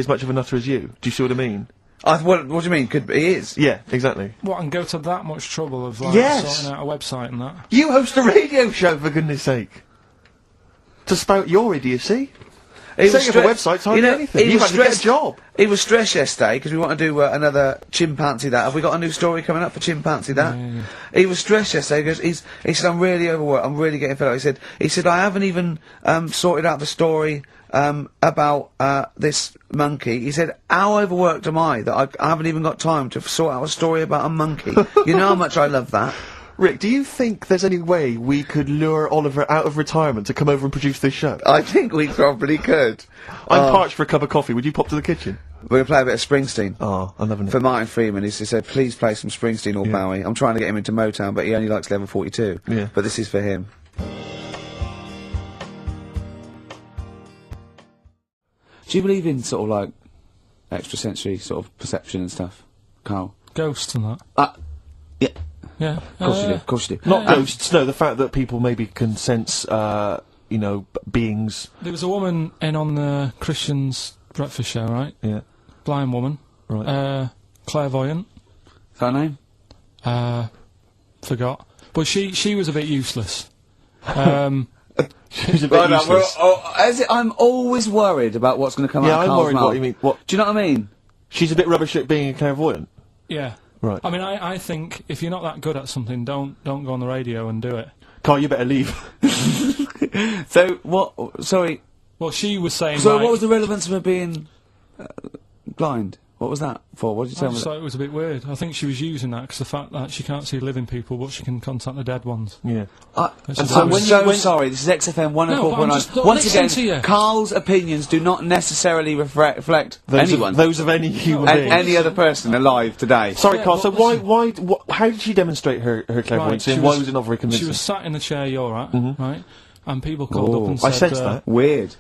Speaker 2: much of a nutter as you. Do you see what I mean?
Speaker 5: What do you mean? He is.
Speaker 2: Yeah, exactly.
Speaker 6: What, and go to that much trouble of, like, sorting out a website and that?
Speaker 2: You host a radio show, for goodness sake. To spout your idiocy. Setting up a website's hardly anything. You've had to get a job.
Speaker 5: He was stressed yesterday, because we want to do another chimpanzee that. Have we got a new story coming up for chimpanzee that?
Speaker 6: Yeah.
Speaker 5: He was stressed yesterday, because he said, I'm really overworked, I'm really getting fed up. He said, I haven't even sorted out the story about this monkey. He said, how overworked am I that I haven't even got time to sort out a story about a monkey? You know how much I love that.
Speaker 2: Rick, do you think there's any way we could lure Oliver out of retirement to come over and produce this show?
Speaker 5: I think we probably could.
Speaker 2: I'm parched for a cup of coffee. Would you pop to the kitchen?
Speaker 5: We're going to play a bit of Springsteen.
Speaker 2: Oh, I'm loving it.
Speaker 5: For Martin Freeman, he said, please play some Springsteen or Bowie. I'm trying to get him into Motown, but he only likes Level 42.
Speaker 2: Yeah.
Speaker 5: But this is for him. Do you believe in sort of like extrasensory sort of perception and stuff, Carl?
Speaker 6: Ghosts and that.
Speaker 5: Yeah.
Speaker 6: Yeah.
Speaker 5: Of course you do. Of course you do.
Speaker 2: Not ghosts. No, the fact that people maybe can sense, you know, beings.
Speaker 6: There was a woman in on the Christian's breakfast show, right?
Speaker 2: Yeah.
Speaker 6: Blind woman.
Speaker 2: Right.
Speaker 6: Clairvoyant.
Speaker 5: Is that her name?
Speaker 6: Forgot. But she was a bit useless.
Speaker 2: She was a bit useless.
Speaker 5: I'm always worried about what's going to come out of
Speaker 2: I'm
Speaker 5: Carl's
Speaker 2: worried
Speaker 5: mouth.
Speaker 2: what you mean. What?
Speaker 5: Do you know what I mean?
Speaker 2: She's a bit rubbish at being a clairvoyant.
Speaker 6: Yeah.
Speaker 2: Right.
Speaker 6: I mean, I think if you're not that good at something, don't go on the radio and do it.
Speaker 2: Carl, you better leave.
Speaker 5: So, what... Sorry.
Speaker 6: Well, she was saying,
Speaker 5: So
Speaker 6: like,
Speaker 5: what was the relevance of her being blind? What was that for? What did you
Speaker 6: I
Speaker 5: tell me?
Speaker 6: just thought it was a bit weird. I think she was using that because the fact that she can't see living people, but she can contact the dead ones.
Speaker 2: Yeah.
Speaker 5: I'm
Speaker 2: when
Speaker 5: so
Speaker 2: you-
Speaker 5: sorry, this is XFM
Speaker 6: No, but I'm just
Speaker 5: 104.9.
Speaker 6: not
Speaker 5: Once
Speaker 6: listening to
Speaker 5: again,
Speaker 6: you.
Speaker 5: Carl's opinions do not necessarily reflect anyone.
Speaker 2: Those of any human being.
Speaker 5: Any other person alive today.
Speaker 2: Sorry,
Speaker 6: Yeah,
Speaker 2: Carl, so
Speaker 6: but
Speaker 2: how did she demonstrate her clairvoyance, and why was it not very convincing?
Speaker 6: She was sat in the chair you're at, right? And people called up and
Speaker 2: I
Speaker 6: said...
Speaker 2: sensed that.
Speaker 5: Weird.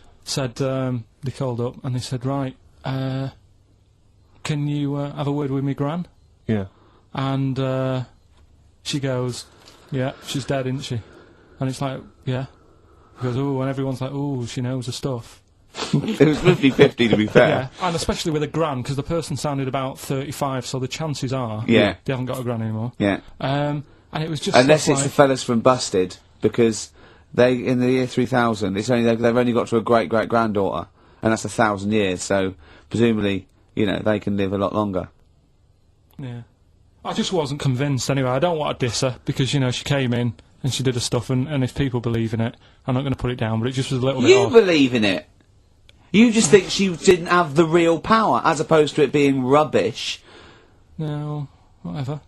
Speaker 6: They called up and they said, right, can you have a word with me gran?
Speaker 2: Yeah.
Speaker 6: And she goes, yeah, she's dead, isn't she? And it's like, yeah. He goes, ooh, and everyone's like, ooh, she knows her stuff.
Speaker 5: It was 50-50 to be fair.
Speaker 6: Yeah, and especially with a gran, because the person sounded about 35, so the chances are
Speaker 5: Yeah.
Speaker 6: they haven't got a gran anymore.
Speaker 5: Yeah.
Speaker 6: And it was just
Speaker 5: Unless
Speaker 6: stuff
Speaker 5: it's the
Speaker 6: like,
Speaker 5: fellas from Busted, because they, in the year 3000, they've only got to a great-great-granddaughter, and that's 1,000 years, so presumably, you know, they can live a lot longer.
Speaker 6: yeah. I just wasn't convinced anyway. I don't want to diss her, because, you know, she came in and she did her stuff, and if people believe in it, I'm not going to put it down, but it just was a little bit
Speaker 5: You
Speaker 6: off.
Speaker 5: believe in it! You just think she didn't have the real power, as opposed to it being rubbish.
Speaker 6: No, whatever.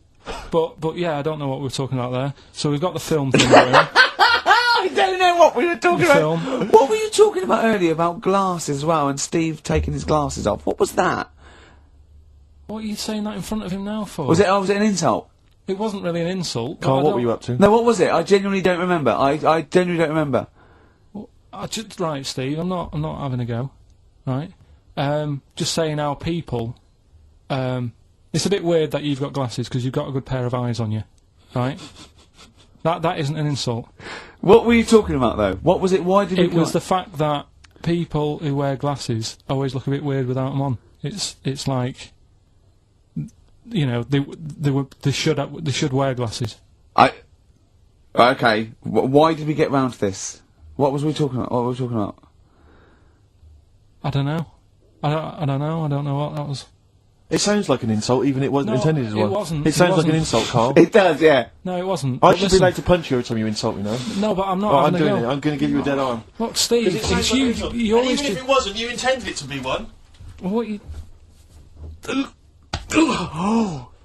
Speaker 6: But yeah, I don't know what we were talking about there. So we've got the film thing going.
Speaker 5: I don't know what we were talking
Speaker 6: The
Speaker 5: about.
Speaker 6: film.
Speaker 5: What were you talking about earlier about glasses as well, and Steve taking his glasses off? What was that?
Speaker 6: What are you saying that in front of him now for?
Speaker 5: Was it an insult?
Speaker 6: It wasn't really an insult.
Speaker 2: Carl, what were you up to?
Speaker 5: No, what was it? I genuinely don't remember. I genuinely don't remember.
Speaker 6: Right, Steve. I'm not having a go. Right. Just saying how people. It's a bit weird that you've got glasses because you've got a good pair of eyes on you. Right. That isn't an insult.
Speaker 5: What were you talking about though? What was it? Why did
Speaker 6: It was the fact that people who wear glasses always look a bit weird without them on. It's like, you know, they should wear glasses.
Speaker 5: Okay. Why did we get round to this? What was we talking about? What were we talking about?
Speaker 6: I don't know. I don't know. I don't know what that was.
Speaker 2: It sounds like an insult, even it wasn't
Speaker 6: No,
Speaker 2: intended as
Speaker 6: it
Speaker 2: one.
Speaker 6: wasn't.
Speaker 2: It sounds
Speaker 6: It
Speaker 2: like an
Speaker 6: wasn't.
Speaker 2: insult, Carl.
Speaker 5: It does, yeah.
Speaker 6: No, it wasn't.
Speaker 2: I
Speaker 6: But
Speaker 2: should be
Speaker 6: listen-
Speaker 2: allowed to punch you every time you insult me, no?
Speaker 6: No, but I'm not
Speaker 2: Oh, I'm
Speaker 6: having a
Speaker 2: doing
Speaker 6: go.
Speaker 2: it. I'm going to give you a dead arm.
Speaker 6: Look, Steve, it's you. You always
Speaker 2: even if
Speaker 6: do.
Speaker 2: it wasn't, you intended it to be one.
Speaker 6: What you?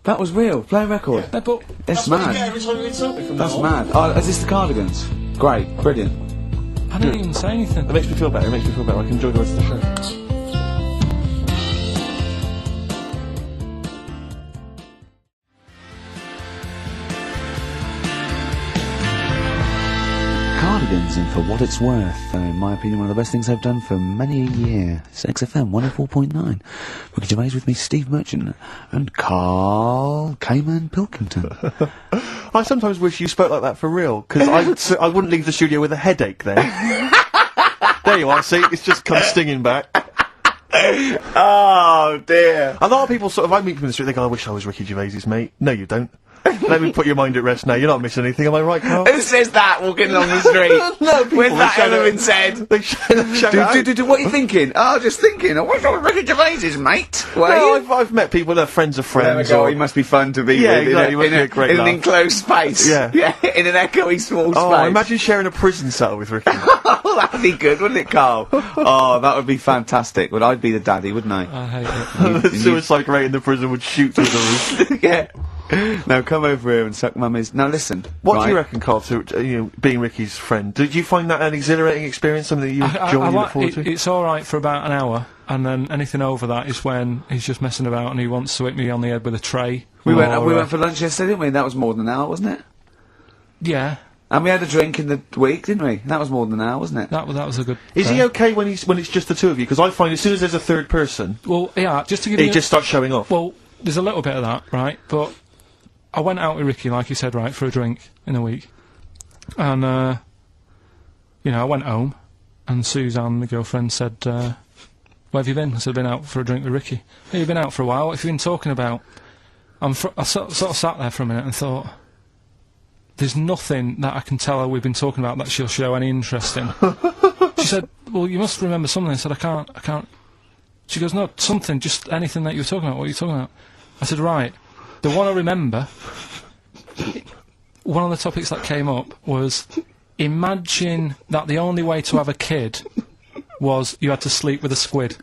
Speaker 5: That was real. Play a record.
Speaker 6: No, but
Speaker 5: That's
Speaker 2: What you
Speaker 5: mad.
Speaker 2: get every time you insult me from
Speaker 5: That's
Speaker 2: now on.
Speaker 5: mad. Oh, is this the Cardigans? Great. Brilliant.
Speaker 6: I didn't even say anything.
Speaker 2: It makes me feel better. It makes me feel better. I can enjoy the rest of the show.
Speaker 5: Cardigans in For What It's Worth. In my opinion, one of the best things I've done for many a year. It's XFM 104.9. Ricky Gervais with me, Steve Merchant, and Karl Pilkington.
Speaker 2: I sometimes wish you spoke like that for real, because I wouldn't leave the studio with a headache then. There you are, see? It's just come stinging back.
Speaker 5: Oh, dear.
Speaker 2: A lot of people I meet people in the street, they go, I wish I was Ricky Gervais's mate. No, you don't. Let me put your mind at rest now. You're not missing anything, am I right, Carl?
Speaker 5: Who says that walking along the street?
Speaker 2: No, people,
Speaker 5: With that
Speaker 2: they shout
Speaker 5: element
Speaker 2: it.
Speaker 5: said.
Speaker 2: They shout out.
Speaker 5: What are you thinking? Oh, just thinking. I wish I was Ricky Gervais's mate.
Speaker 2: No, I've met people that are friends of
Speaker 5: There we
Speaker 2: friends.
Speaker 5: go.
Speaker 2: Or,
Speaker 5: He must be fun to be
Speaker 2: Yeah,
Speaker 5: with
Speaker 2: exactly, must be a great
Speaker 5: in an
Speaker 2: laugh.
Speaker 5: enclosed space.
Speaker 2: Yeah.
Speaker 5: In an echoey small space.
Speaker 2: oh, imagine sharing a prison cell with Ricky.
Speaker 5: Oh, that'd be good, wouldn't it, Carl? Oh, that would be fantastic. Well, I'd be the daddy, wouldn't I?
Speaker 6: I hate it.
Speaker 2: The suicide rate in the prison would shoot through the roof.
Speaker 5: Yeah. Now come over here and suck mummy's. Now listen.
Speaker 2: What
Speaker 5: right?
Speaker 2: do you reckon, Carl, to being Ricky's friend? Did you find that an exhilarating experience, something that you enjoy and look forward to?
Speaker 6: It's alright for about an hour, and then anything over that is when he's just messing about and he wants to hit me on the head with a tray.
Speaker 5: We
Speaker 6: or,
Speaker 5: went for lunch yesterday, didn't we? That was more than an hour, wasn't it?
Speaker 6: Yeah.
Speaker 5: And we had a drink in the week, didn't we? That was more than an hour, wasn't it?
Speaker 6: That was a good...
Speaker 2: Is he okay when it's just the two of you? Because I find as soon as there's a third person...
Speaker 6: Well, yeah, just to give you...
Speaker 2: He just starts showing off.
Speaker 6: Well, there's a little bit of that, right? But I went out with Ricky, like you said, right, for a drink in the week. And, you know, I went home, and Suzanne, my girlfriend, said, where have you been? I said, I've been out for a drink with Ricky. Hey, you've been out for a while, what have you been talking about? I sort of sat there for a minute and thought... There's nothing that I can tell her we've been talking about that she'll show any interest in. She said, well, you must remember something. I said, I can't. She goes, no, something, just anything that you were talking about. What are you talking about? I said, right, the one I remember, one of the topics that came up was, imagine that the only way to have a kid was you had to sleep with a squid.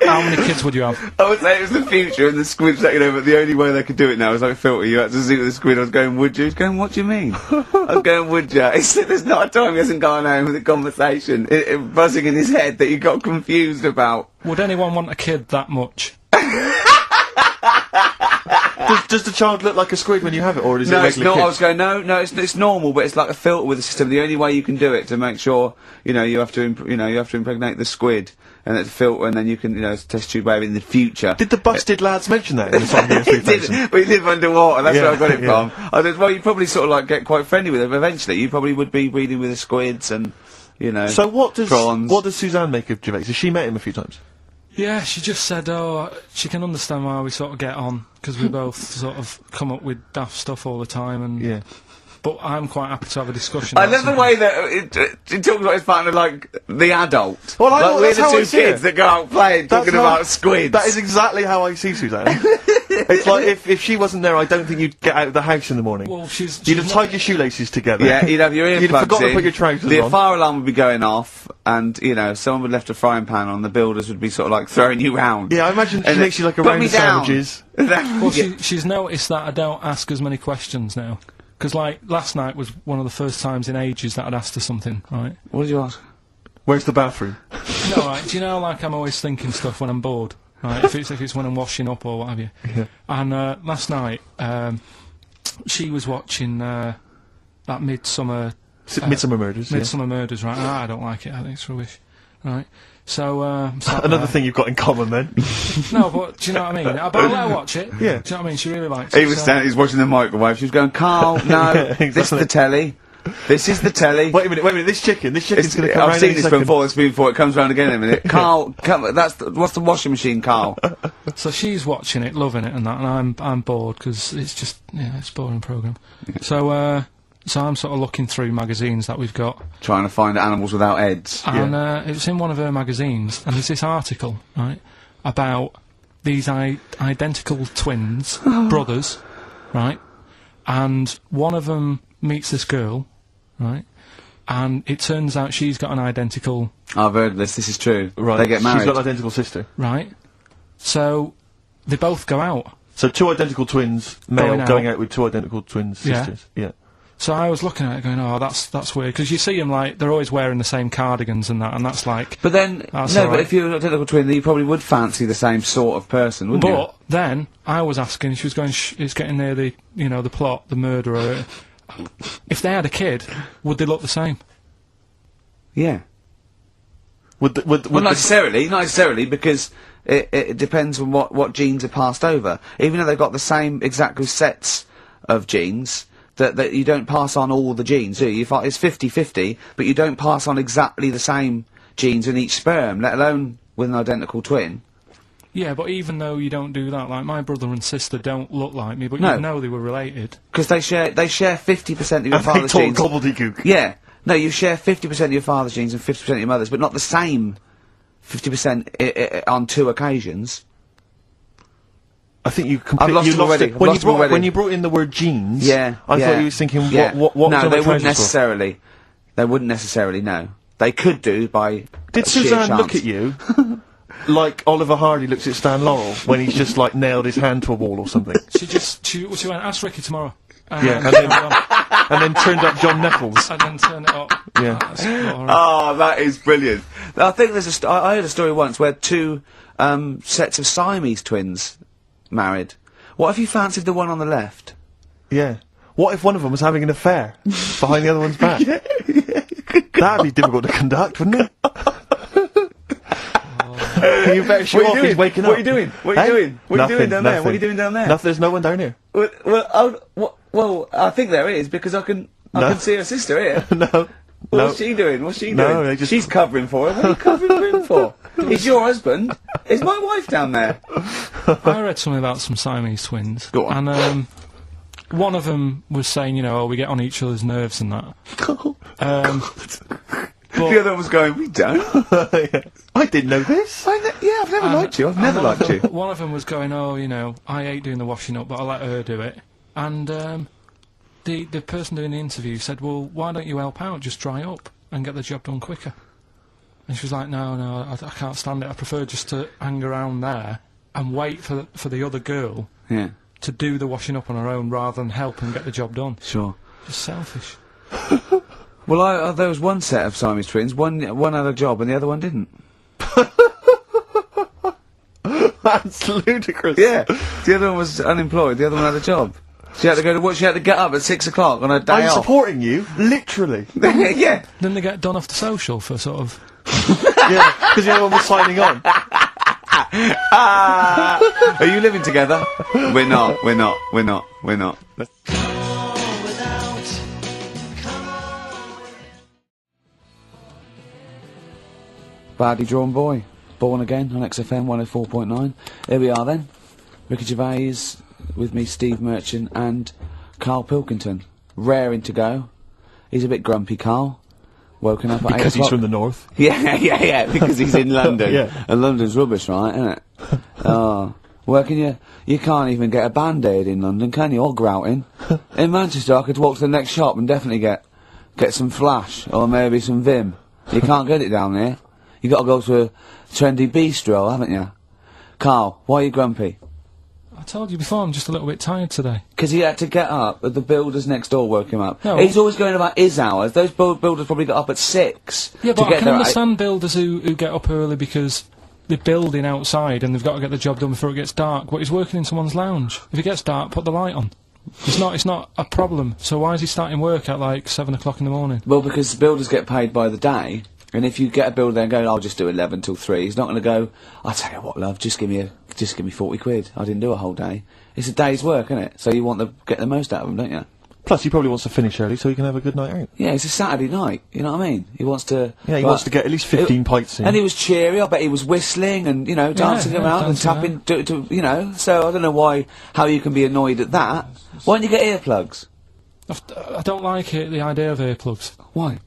Speaker 6: How many kids would you have?
Speaker 5: I would say it was the future and the squid's taking over, but the only way they could do it now is like filter. You had to sleep with the squid. I was going, would you? He's going, what do you mean? I was going, would you? He said, there's not a time he hasn't gone home with a conversation buzzing in his head that he got confused about.
Speaker 6: Would anyone want a kid that much?
Speaker 2: Does the child look like a squid when you have it, or is it
Speaker 5: no, it's not.
Speaker 2: kid?
Speaker 5: I was going, no, it's normal, but it's like a filter with the system. The only way you can do it to make sure, you know, you have to impregnate the squid, and it's a filter, and then you can, you know, test tube wave in the future.
Speaker 2: Did the busted lads mention that in the song Year 3000?
Speaker 5: We live underwater, that's where I got it
Speaker 2: yeah.
Speaker 5: from. I said, well, you probably sort of like get quite friendly with them eventually. You probably would be breeding with the squids and, you know,
Speaker 2: so what
Speaker 5: prawns.
Speaker 2: does Suzanne make of Gervais? Has she met him a few times?
Speaker 6: Yeah, she just said, oh, she can understand why we sort of get on, because we both sort of come up with daft stuff all the time, and...
Speaker 2: Yeah.
Speaker 6: But I'm quite happy to have a discussion.
Speaker 5: I love the way that it talks about his partner like the adult.
Speaker 2: Well, I
Speaker 5: like
Speaker 2: know,
Speaker 5: we're
Speaker 2: that's
Speaker 5: the
Speaker 2: how
Speaker 5: two
Speaker 2: I see
Speaker 5: kids
Speaker 2: it.
Speaker 5: that go out playing, talking about squids.
Speaker 2: That is exactly how I see Suzanne. It's like, if she wasn't there, I don't think you'd get out of the house in the morning.
Speaker 6: Well,
Speaker 2: you'd have tied your shoelaces together.
Speaker 5: Yeah, you'd have your earplugs in.
Speaker 2: You'd have forgotten to put your trousers
Speaker 5: the
Speaker 2: on.
Speaker 5: fire alarm would be going off, and, you know, someone would have left a frying pan on, the builders would be sort of like throwing you round.
Speaker 2: Yeah, I imagine she makes you like a round of sandwiches.
Speaker 6: Well, she's noticed that I don't ask as many questions now. Because, like, last night was one of the first times in ages that I'd asked her something, right?
Speaker 5: What did you ask?
Speaker 2: Where's the bathroom?
Speaker 6: No, right, do you know, like, I'm always thinking stuff when I'm bored, right? if it's when I'm washing up or what have you.
Speaker 2: Yeah.
Speaker 6: And, last night, she was watching, that Midsummer...
Speaker 2: Midsummer Murders,
Speaker 6: Midsummer Murders, right? I don't like it, I think it's rubbish. Right? So,
Speaker 2: another thing you've got in common, then.
Speaker 6: No, but do you know what I mean? But I let her watch it.
Speaker 2: Yeah.
Speaker 6: Do you know what I mean? She really likes it.
Speaker 5: He was standing, he's watching the microwave, she was going, Carl, no,
Speaker 2: Yeah, exactly.
Speaker 5: this is the telly. This is the telly.
Speaker 2: Wait a minute, this chicken's gonna come
Speaker 5: I've
Speaker 2: round
Speaker 5: seen
Speaker 2: in a
Speaker 5: this
Speaker 2: second.
Speaker 5: before, it comes round again in a minute. Carl, what's the washing machine, Carl?
Speaker 6: So she's watching it, loving it and that, and I'm bored, because it's just, it's a boring programme. So, so I'm sort of looking through magazines that we've got.
Speaker 5: Trying to find animals without heads.
Speaker 6: And it was in one of her magazines, and there's this article, right, about these identical twins, brothers, right, and one of them meets this girl, right, and it turns out she's got an identical...
Speaker 5: I've heard this is true.
Speaker 2: Right.
Speaker 5: They get married.
Speaker 2: She's got an identical sister.
Speaker 6: Right. So, they both go out.
Speaker 2: So two identical twins, male, going out with two identical twin sisters. Yeah.
Speaker 6: So I was looking at it going, oh, that's weird, because you see them, like, they're always wearing the same cardigans and that, and that's like...
Speaker 5: But then,
Speaker 6: that's
Speaker 5: no,
Speaker 6: all
Speaker 5: but
Speaker 6: right.
Speaker 5: if you're an identical twin, then you probably would fancy the same sort of person, wouldn't you?
Speaker 6: But then, I was asking, she was going, it's getting near the, you know, the plot, the murderer. If they had a kid, would they look the same?
Speaker 5: Yeah.
Speaker 2: Would
Speaker 5: Well, not necessarily, because it depends on what genes are passed over. Even though they've got the same exactly sets of genes, that you don't pass on all the genes, do you? It's 50-50, but you don't pass on exactly the same genes in each sperm, let alone with an identical twin.
Speaker 6: Yeah, but even though you don't do that, like, my brother and sister don't look like me, but
Speaker 5: No.
Speaker 6: you know they were related.
Speaker 5: Because they share 50% of your
Speaker 2: and they
Speaker 5: father's
Speaker 2: talk
Speaker 5: genes.
Speaker 2: gobbledygook.
Speaker 5: Yeah. No, you share 50% of your father's genes and 50% of your mother's, but not the same 50% on two occasions.
Speaker 2: I think you
Speaker 5: I've lost them already.
Speaker 2: it.
Speaker 5: I've lost them already.
Speaker 2: When you brought in the word genes,
Speaker 5: Yeah.
Speaker 2: I thought you was thinking,
Speaker 5: yeah.
Speaker 2: what
Speaker 5: No,
Speaker 2: was on
Speaker 5: they
Speaker 2: the
Speaker 5: wouldn't
Speaker 2: trousers for?
Speaker 5: necessarily. They wouldn't necessarily, no. They could do by
Speaker 2: Did
Speaker 5: sheer
Speaker 2: Suzanne
Speaker 5: chance.
Speaker 2: look at you like Oliver Hardy looks at Stan Laurel when he's just, like, nailed his hand to a wall or something?
Speaker 6: She went, ask Ricky tomorrow.
Speaker 2: Yeah, and then turned up John Nettles.
Speaker 6: And then turn it up.
Speaker 2: Yeah.
Speaker 6: That's horrible.
Speaker 5: Oh, that is brilliant. I think there's I heard a story once where two sets of Siamese twins married. What if you fancied the one on the left?
Speaker 2: Yeah. What if one of them was having an affair behind the other one's back? That'd be difficult to conduct, wouldn't it? You better show off he's waking up.
Speaker 5: What are you doing? What are you doing? What are you doing down there? What are you doing down there?
Speaker 2: Nothing. There's no one down here.
Speaker 5: Well, I think there is, because I can see her sister here.
Speaker 2: No.
Speaker 5: What's she doing? What's she
Speaker 2: No,
Speaker 5: doing?
Speaker 2: they just-
Speaker 5: She's covering for her. What are you covering for him for? He's your husband. Is my wife down there?
Speaker 6: I read something about some Siamese twins.
Speaker 2: Go on.
Speaker 6: And, one of them was saying, you know, we get on each other's nerves and that.
Speaker 5: The other one was going, we don't.
Speaker 2: I didn't know this.
Speaker 5: I've never liked you. I've never liked you.
Speaker 6: One of them was going, oh, you know, I hate doing the washing up, but I let her do it. And the person doing the interview said, well, why don't you help out? Just dry up and get the job done quicker. And she was like, no, I can't stand it. I prefer just to hang around there and wait for the other girl to do the washing up on her own rather than help and get the job done.
Speaker 5: Sure.
Speaker 6: Just selfish.
Speaker 5: Well, there was one set of Siamese twins. One had a job and the other one didn't.
Speaker 2: That's ludicrous.
Speaker 5: Yeah. The other one was unemployed. The other one had a job. She had to go to work. She had to get up at 6 o'clock on her day
Speaker 2: I'm
Speaker 5: off.
Speaker 2: supporting you, literally.
Speaker 5: Yeah.
Speaker 6: Didn't they get done off the social for sort of...
Speaker 2: Yeah, because the other one was signing on.
Speaker 5: Are you living together? We're not. Badly Drawn Boy, Born Again on XFM 104.9. Here we are then. Ricky Gervais, with me Steve Merchant and Karl Pilkington. Raring to go. He's a bit grumpy, Karl. Woken up at 8 o'clock.
Speaker 2: Because he's from the north.
Speaker 5: Yeah, because he's in London.
Speaker 2: Yeah.
Speaker 5: And London's rubbish, right, isn't it? Oh. Where can you can't even get a Band-Aid in London, can you? Or grouting. In Manchester, I could walk to the next shop and definitely get some Flash, or maybe some Vim. You can't get it down here. You got to go to a trendy bistro, haven't you? Karl, why are you grumpy?
Speaker 6: I told you before, I'm just a little bit tired today.
Speaker 5: Because he had to get up, the builders next door woke him up.
Speaker 6: No.
Speaker 5: He's always going about his hours. Those builders probably got up at 6.
Speaker 6: Yeah, but
Speaker 5: to get
Speaker 6: I can
Speaker 5: there at
Speaker 6: understand builders who get up early because they're building outside and they've got to get the job done before it gets dark. But he's working in someone's lounge. If it gets dark, put the light on. It's not a problem. So why is he starting work at like 7 o'clock in the morning?
Speaker 5: Well, because builders get paid by the day. And if you get a builder there and go, I'll just do 11 till 3, he's not going to go, I'll tell you what, love, just give me 40 quid. I didn't do a whole day. It's a day's work, isn't it? So you want to get the most out of them, don't you?
Speaker 2: Plus, he probably wants to finish early so he can have a good night out.
Speaker 5: Yeah, it's a Saturday night, you know what I mean? He wants to...
Speaker 2: Yeah, he wants to get at least 15 pints in.
Speaker 5: And he was cheery, I bet he was whistling and, you know, dancing around and tapping, you know, so I don't know how you can be annoyed at that. Why don't you get earplugs?
Speaker 6: I don't like it, the idea of earplugs.
Speaker 5: Why?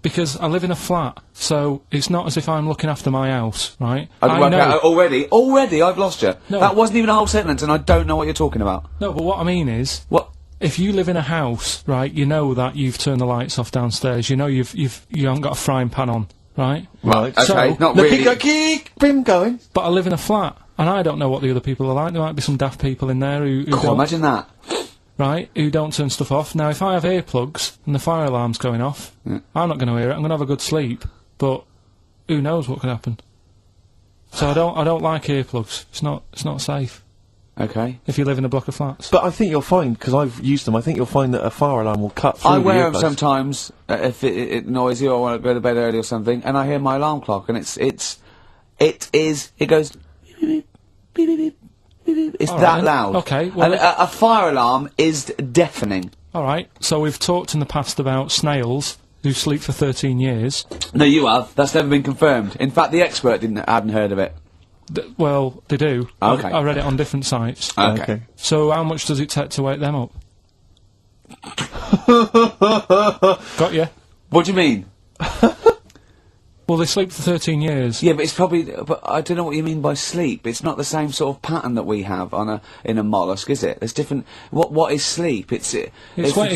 Speaker 6: Because I live in a flat, so it's not as if I'm looking after my house, right?
Speaker 5: I know. Already, I've lost you.
Speaker 6: No.
Speaker 5: That wasn't even a whole sentence, and I don't know what you're talking about.
Speaker 6: No, but what I mean is...
Speaker 5: What?
Speaker 6: If you live in a house, right, you know that you've turned the lights off downstairs, you know you haven't got a frying pan on, right?
Speaker 5: Right, okay,
Speaker 6: so,
Speaker 5: not really.
Speaker 2: Keep him going.
Speaker 6: But I live in a flat, and I don't know what the other people are like. There might be some daft people in there who don't...
Speaker 5: imagine that.
Speaker 6: Right, who don't turn stuff off. Now, if I have earplugs and the fire alarm's going off, I'm not going to hear it. I'm going to have a good sleep, but who knows what could happen? So I don't like earplugs. It's not safe.
Speaker 5: Okay.
Speaker 6: If you live in a block of flats.
Speaker 2: But I think you'll find, because I've used them, I think you'll find that a fire alarm will cut through
Speaker 5: I
Speaker 2: the
Speaker 5: wear them
Speaker 2: earplugs.
Speaker 5: sometimes if it's noisy or I want to go to bed early or something, and I hear my alarm clock, and it goes beep, beep, beep, beep, beep, beep. It's
Speaker 6: All
Speaker 5: that
Speaker 6: right,
Speaker 5: loud.
Speaker 6: okay, well,
Speaker 5: and a fire alarm is deafening.
Speaker 6: Alright, so we've talked in the past about snails who sleep for 13 years.
Speaker 5: No, you have. That's never been confirmed. In fact, the expert hadn't heard of it.
Speaker 6: Well, they do.
Speaker 5: Okay.
Speaker 6: I read it on different sites.
Speaker 5: Okay.
Speaker 6: So how much does it take to wake them up? Got you.
Speaker 5: What do you mean?
Speaker 6: Well, they sleep for 13 years.
Speaker 5: Yeah, but it's probably... But I don't know what you mean by sleep. It's not the same sort of pattern that we have in a mollusk, is it? There's different... What is sleep? It's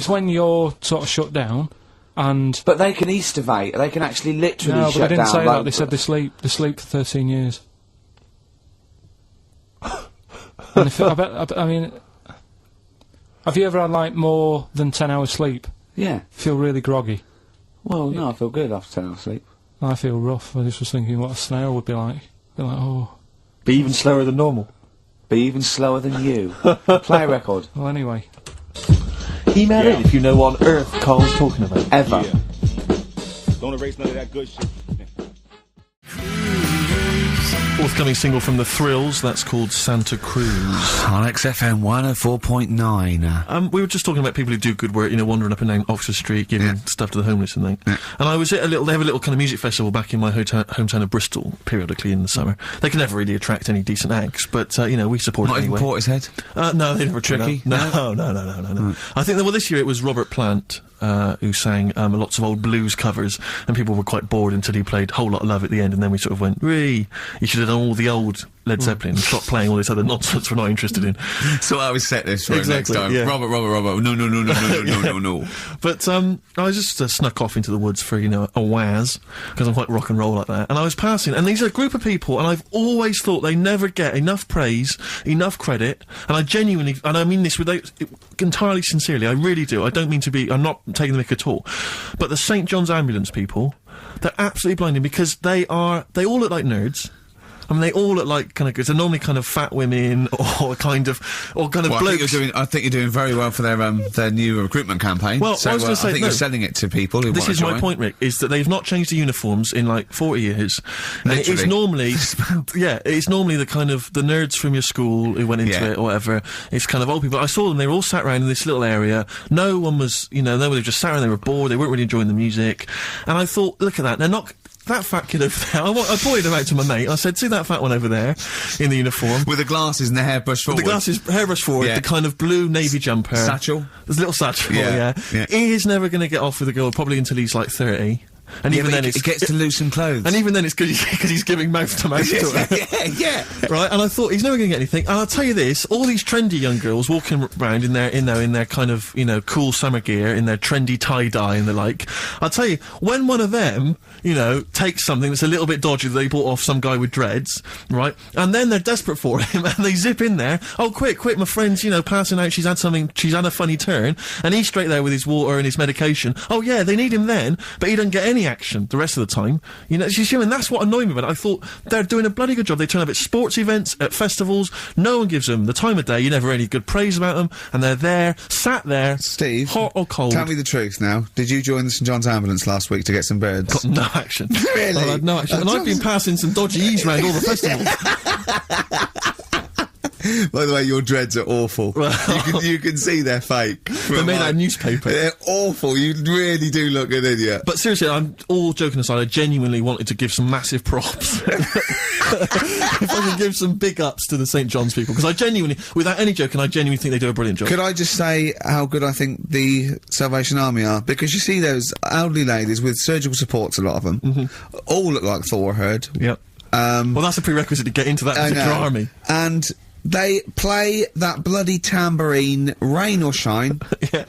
Speaker 6: when you're sort of shut down, and...
Speaker 5: But they can estivate. They can actually literally shut down.
Speaker 6: No, but they didn't say
Speaker 5: like
Speaker 6: that. They said they sleep for 13 years. And I mean... Have you ever had, like, more than 10 hours sleep?
Speaker 5: Yeah.
Speaker 6: Feel really groggy?
Speaker 5: Well, no, I feel good after 10 hours sleep.
Speaker 6: I feel rough. I just was thinking what a snail would be like. Be like, oh...
Speaker 2: Be even slower than normal.
Speaker 5: Be even slower than you. Play a record.
Speaker 6: Well, anyway.
Speaker 2: Email in if you know what on earth Carl's talking about.
Speaker 5: Ever.
Speaker 7: Yeah. Don't erase none of that good shit.
Speaker 2: Forthcoming single from The Thrills, that's called Santa Cruz.
Speaker 5: On XFM 104.9.
Speaker 2: We were just talking about people who do good work, you know, wandering up and down Oxford Street, giving stuff to the homeless and things.
Speaker 5: Yeah.
Speaker 2: And I was at they have a little kind of music festival back in my hometown of Bristol, periodically in the summer. They can never really attract any decent acts, but, you know, we support it anyway.
Speaker 5: Not even Portishead?
Speaker 2: No, they never turned up.
Speaker 5: Tricky?
Speaker 2: No.
Speaker 5: Right.
Speaker 2: I think that, well, this year it was Robert Plant, who sang lots of old blues covers, and people were quite bored until he played Whole Lot of Love at the end, and then we sort of went, "Wee, you should have done all the old Led Zeppelin and stopped playing all this other nonsense we're not interested in."
Speaker 5: So I would set this for
Speaker 2: Exactly,
Speaker 5: next time.
Speaker 2: yeah.
Speaker 5: Robert. No.
Speaker 2: But I just snuck off into the woods for, you know, a waz, because I'm quite rock and roll like that, and I was passing, and these are a group of people, and I've always thought they never get enough praise, enough credit, and I genuinely, and I mean this entirely sincerely, I really do, I don't mean to be, I'm not taking the mick at all, but the St. John's Ambulance people, they're absolutely blinding, because they all look like nerds. I mean, they all look like kind of good. They're normally kind of fat women or kind of blokes.
Speaker 5: I think you're doing very well for their new recruitment campaign.
Speaker 2: Well,
Speaker 5: so,
Speaker 2: I was going to say,
Speaker 5: I think you're selling it to people who
Speaker 2: this
Speaker 5: want
Speaker 2: is
Speaker 5: to
Speaker 2: my
Speaker 5: join.
Speaker 2: point, Rick, is that they've not changed the uniforms in like 40 years. And it is normally, it's normally the kind of the nerds from your school who went into it or whatever. It's kind of old people. I saw them, they were all sat around in this little area. No one was, you know, nobody just sat around, they were bored, they weren't really enjoying the music. And I thought, look at that, they're not... That fat kid over there, I pointed him out to my mate, I said, see that fat one over there, in the uniform?
Speaker 5: With the glasses and the hairbrush forward.
Speaker 2: The glasses, hairbrush forward, the kind of blue navy jumper.
Speaker 5: Satchel?
Speaker 2: There's a little satchel, yeah. He is never going to get off with a girl, probably until he's like 30. And even then
Speaker 5: it gets to loosen clothes.
Speaker 2: And even then it's because he's giving mouth to mouth to her.
Speaker 5: yeah.
Speaker 2: Right, and I thought, he's never going to get anything. And I'll tell you this, all these trendy young girls walking around in their kind of, you know, cool summer gear, in their trendy tie-dye and the like, I'll tell you, when one of them, you know, takes something that's a little bit dodgy that they bought off some guy with dreads, right, and then they're desperate for him, and they zip in there, oh, quick, my friend's, you know, passing out, she's had a funny turn, and he's straight there with his water and his medication. Oh, yeah, they need him then, but he doesn't get any action the rest of the time. You know, and that's what annoyed me about it. I thought, they're doing a bloody good job. They turn up at sports events, at festivals, no one gives them the time of day, you never hear any good praise about them, and they're there, sat there,
Speaker 5: Steve,
Speaker 2: hot or cold.
Speaker 5: Tell me the truth now. Did you join the St. John's Ambulance last week to get some birds?
Speaker 2: Got no action.
Speaker 5: Really?
Speaker 2: I had no action. And I've been passing some dodgy E's round all the festivals.
Speaker 5: By the way, your dreads are awful. you can see they're fake.
Speaker 2: They're made out of newspaper.
Speaker 5: They're awful. You really do look an idiot.
Speaker 2: But seriously, I'm all joking aside, I genuinely wanted to give some massive props. If I could give some big ups to the St. John's people, because I genuinely, without any joking, I genuinely think they do a brilliant job.
Speaker 5: Could I just say how good I think the Salvation Army are? Because you see those elderly ladies with surgical supports, a lot of them, all look like Thor Herd.
Speaker 2: Yep. Well, that's a prerequisite to get into that particular army.
Speaker 5: And they play that bloody tambourine, rain or shine.
Speaker 2: Yeah.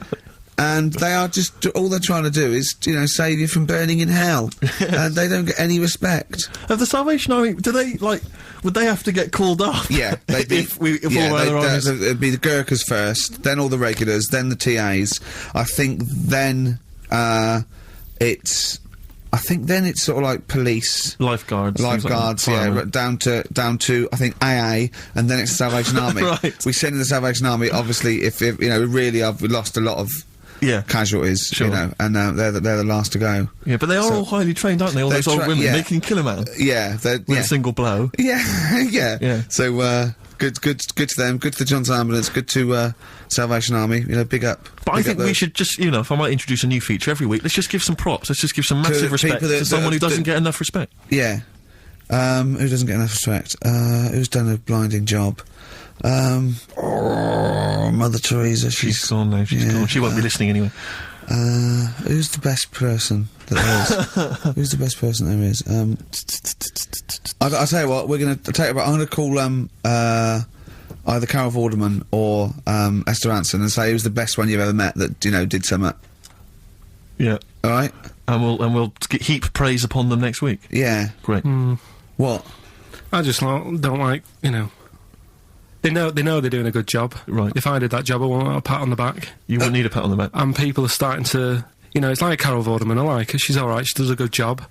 Speaker 5: And they are just, all they're trying to do is, you know, save you from burning in hell. And they don't get any respect.
Speaker 2: Of the Salvation Army, do they, like, would they have to get called up?
Speaker 5: Yeah. They'd be, it'd be the Gurkhas first, then all the regulars, then the TAs. I think then it's sort of like police,
Speaker 2: lifeguards,
Speaker 5: like yeah, down to I think AA, and then it's the Salvation Army.
Speaker 2: Right.
Speaker 5: We send in the Salvation Army. Obviously, if you know, really, we lost a lot of casualties, you know, and they're the last to go.
Speaker 2: Yeah, but they are all highly trained, aren't they? All those old women, they can kill a man.
Speaker 5: Yeah,
Speaker 2: with a single blow.
Speaker 5: Yeah. So good to them. Good to the John's Ambulance. Good to Salvation Army. You know, big up.
Speaker 2: But I think we should just, you know, if I might introduce a new feature every week, let's just give some props. Let's just give some massive respect to someone who doesn't get enough respect.
Speaker 5: Yeah. Who doesn't get enough respect? Who's done a blinding job? Mother Teresa.
Speaker 2: She's gone now. She's gone. She won't be listening anyway.
Speaker 5: Who's the best person that there is? Who's the best person there is? I'll tell you what. I'm gonna call either Carol Vorderman or Esther Anson and say who's the best one you've ever met that, you know, did something.
Speaker 2: Yeah.
Speaker 5: All right.
Speaker 2: And we'll heap praise upon them next week.
Speaker 5: Yeah.
Speaker 2: Great.
Speaker 5: What?
Speaker 6: I just don't like, you know. They know they're doing a good job.
Speaker 2: Right.
Speaker 6: If I did that job, I want a pat on the back.
Speaker 2: You wouldn't need a pat on the back.
Speaker 6: And people are starting to, you know, it's like Carol Vorderman. I like her. She's all right. She does a good job.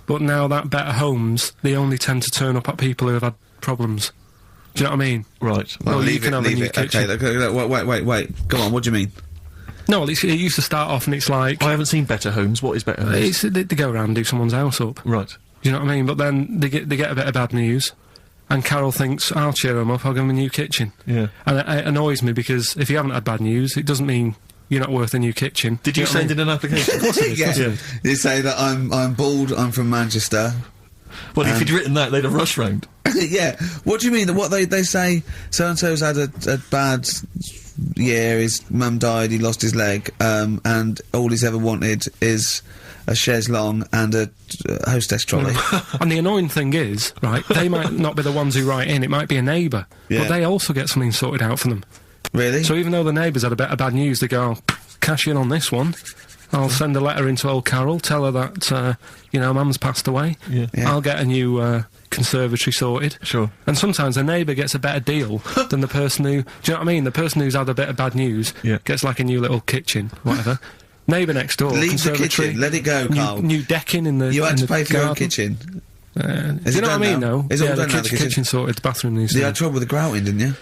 Speaker 6: But now that Better Homes, they only tend to turn up at people who have had problems. Do you know what I mean?
Speaker 2: Right.
Speaker 5: Well,
Speaker 6: you
Speaker 5: leave
Speaker 6: can
Speaker 5: it.
Speaker 6: have a new kitchen.
Speaker 5: Okay, wait. Go on. What do you mean?
Speaker 6: No, well, it used to start off and it's like...
Speaker 2: I haven't seen Better Homes. What is Better Homes?
Speaker 6: They go around and do someone's house up.
Speaker 2: Right.
Speaker 6: Do you know what I mean? But then they get a bit of bad news, and Carol thinks, I'll cheer them up, I'll give them a new kitchen.
Speaker 2: Yeah.
Speaker 6: And it annoys me, because if you haven't had bad news, it doesn't mean you're not worth a new kitchen.
Speaker 2: Did you send in an application?
Speaker 5: Yeah. You say that I'm bald, I'm from Manchester.
Speaker 2: Well, if you'd written that, they'd have rushed round.
Speaker 5: Yeah. What do you mean? What they say, so-and-so's had a bad year, his mum died, he lost his leg, and all he's ever wanted is a chaise longue and a hostess trolley.
Speaker 6: And the annoying thing is, right, they might not be the ones who write in, it might be a neighbour, but they also get something sorted out for them.
Speaker 5: Really?
Speaker 6: So even though the neighbours had a bit of bad news, they go, cash in on this one. I'll send a letter into old Carol, tell her that, you know, Mum's passed away.
Speaker 2: Yeah.
Speaker 6: I'll get a new, conservatory sorted.
Speaker 2: Sure.
Speaker 6: And sometimes a neighbour gets a better deal than the person who... Do you know what I mean? The person who's had a bit of bad news gets, like, a new little kitchen, whatever. Neighbour next door,
Speaker 5: Leave the
Speaker 6: conservatory...
Speaker 5: kitchen, let it go, Carl.
Speaker 6: New decking in the
Speaker 5: You had to pay for your own
Speaker 6: garden.
Speaker 5: kitchen.
Speaker 6: Do you know what I mean, though?
Speaker 5: It's all
Speaker 6: the
Speaker 5: done now, the
Speaker 6: kitchen sorted, the bathroom needs...
Speaker 5: You had trouble with the grouting, didn't you?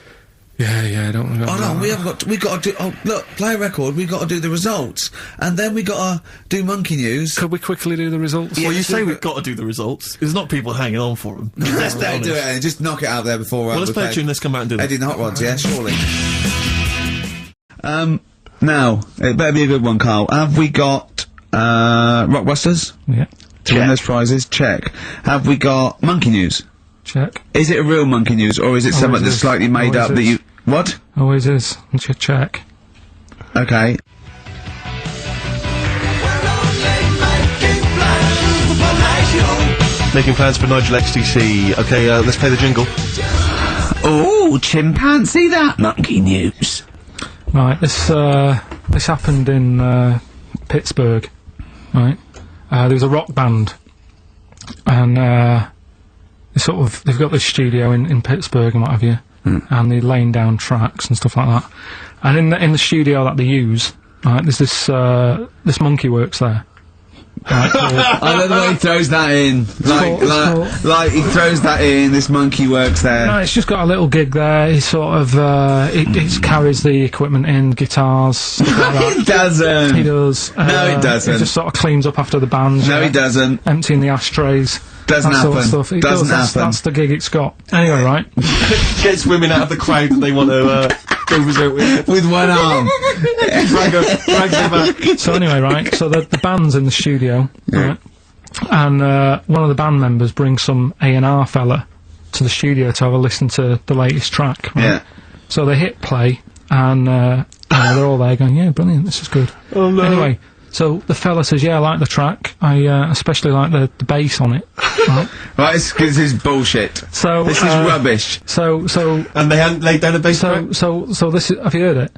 Speaker 6: Yeah, I don't know.
Speaker 5: Oh no, we got to do. Oh look, play a record. We got to do the results, and then we got to do monkey news.
Speaker 6: Could we quickly do the results?
Speaker 2: Well, you say we've got to do the results. There's not people hanging on for them.
Speaker 5: Let's do it and just knock it out there before.
Speaker 2: Well, let's play a tune. Let's come back and do that.
Speaker 5: Eddie and the Hot Rods, yeah, surely. Now it better be a good one, Carl. Have we got Rockbusters?
Speaker 3: Yeah.
Speaker 5: To win those prizes, check. Have we got monkey news?
Speaker 3: Check.
Speaker 5: Is it a real monkey news, or is it something that's slightly made up that you... What?
Speaker 3: Always is. Check.
Speaker 5: Okay.
Speaker 2: Making plans for Nigel XTC. Okay, let's play the jingle.
Speaker 5: Oh, chimpanzee that monkey news.
Speaker 3: Right, this happened in Pittsburgh, right? There was a rock band, and they've got this studio in Pittsburgh and what have you, and they're laying down tracks and stuff like that. And in the studio that they use, right, there's this monkey works there. Right,
Speaker 5: I love the way he throws that in. Like he throws that in, this monkey works there.
Speaker 3: No, it's just got a little gig there. He sort of, it carries the equipment in, guitars, stuff like that.
Speaker 5: He doesn't.
Speaker 3: He does.
Speaker 5: No, he doesn't.
Speaker 3: He just sort of cleans up after the band.
Speaker 5: No, he doesn't.
Speaker 3: Emptying the ashtrays.
Speaker 5: Doesn't
Speaker 3: that
Speaker 5: happen.
Speaker 3: Sort of stuff. It
Speaker 5: Doesn't
Speaker 3: does.
Speaker 5: happen.
Speaker 3: That's the gig it's got. Anyway, right.
Speaker 2: Gets women out of the crowd that they want to go visit
Speaker 5: with one arm.
Speaker 2: Drag them back.
Speaker 3: So anyway, right. So the band's in the studio, right? And one of the band members brings some A&R fella to the studio to have a listen to the latest track. Right?
Speaker 5: Yeah.
Speaker 3: So they hit play, and they're all there going, "Yeah, brilliant. This is good."
Speaker 2: Oh no.
Speaker 3: Anyway. So the fella says, "Yeah, I like the track. I especially like the bass on it." Right?
Speaker 5: Right, this is bullshit.
Speaker 3: So
Speaker 5: this is rubbish.
Speaker 3: So
Speaker 2: and they hadn't laid down a bass track.
Speaker 3: So this is. Have you heard it?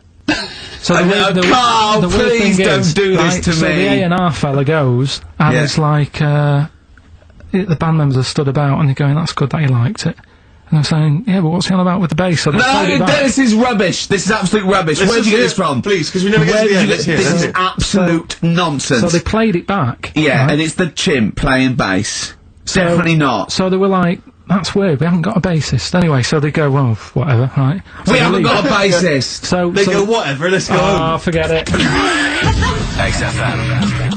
Speaker 3: So
Speaker 5: Carl, please don't do this to me.
Speaker 3: So the A&R fella goes, and it's like the band members are stood about, and they're going, "That's good that he liked it." And I'm saying, "Yeah, but what's he on about with the bass?" So
Speaker 5: no, this is rubbish. This is absolute rubbish. Where did you get this from?
Speaker 2: Please, because we never get to the end.
Speaker 5: This is absolute nonsense.
Speaker 3: So they played it back.
Speaker 5: Yeah,
Speaker 3: right?
Speaker 5: and it's the chimp playing bass. Definitely not.
Speaker 3: So they were like, "That's weird. We haven't got a bassist." Anyway, so they go, "Well, whatever, right?" So
Speaker 5: we haven't got a bassist.
Speaker 3: So
Speaker 2: they go, "Whatever. Let's go home."
Speaker 3: Forget it.
Speaker 8: XFM.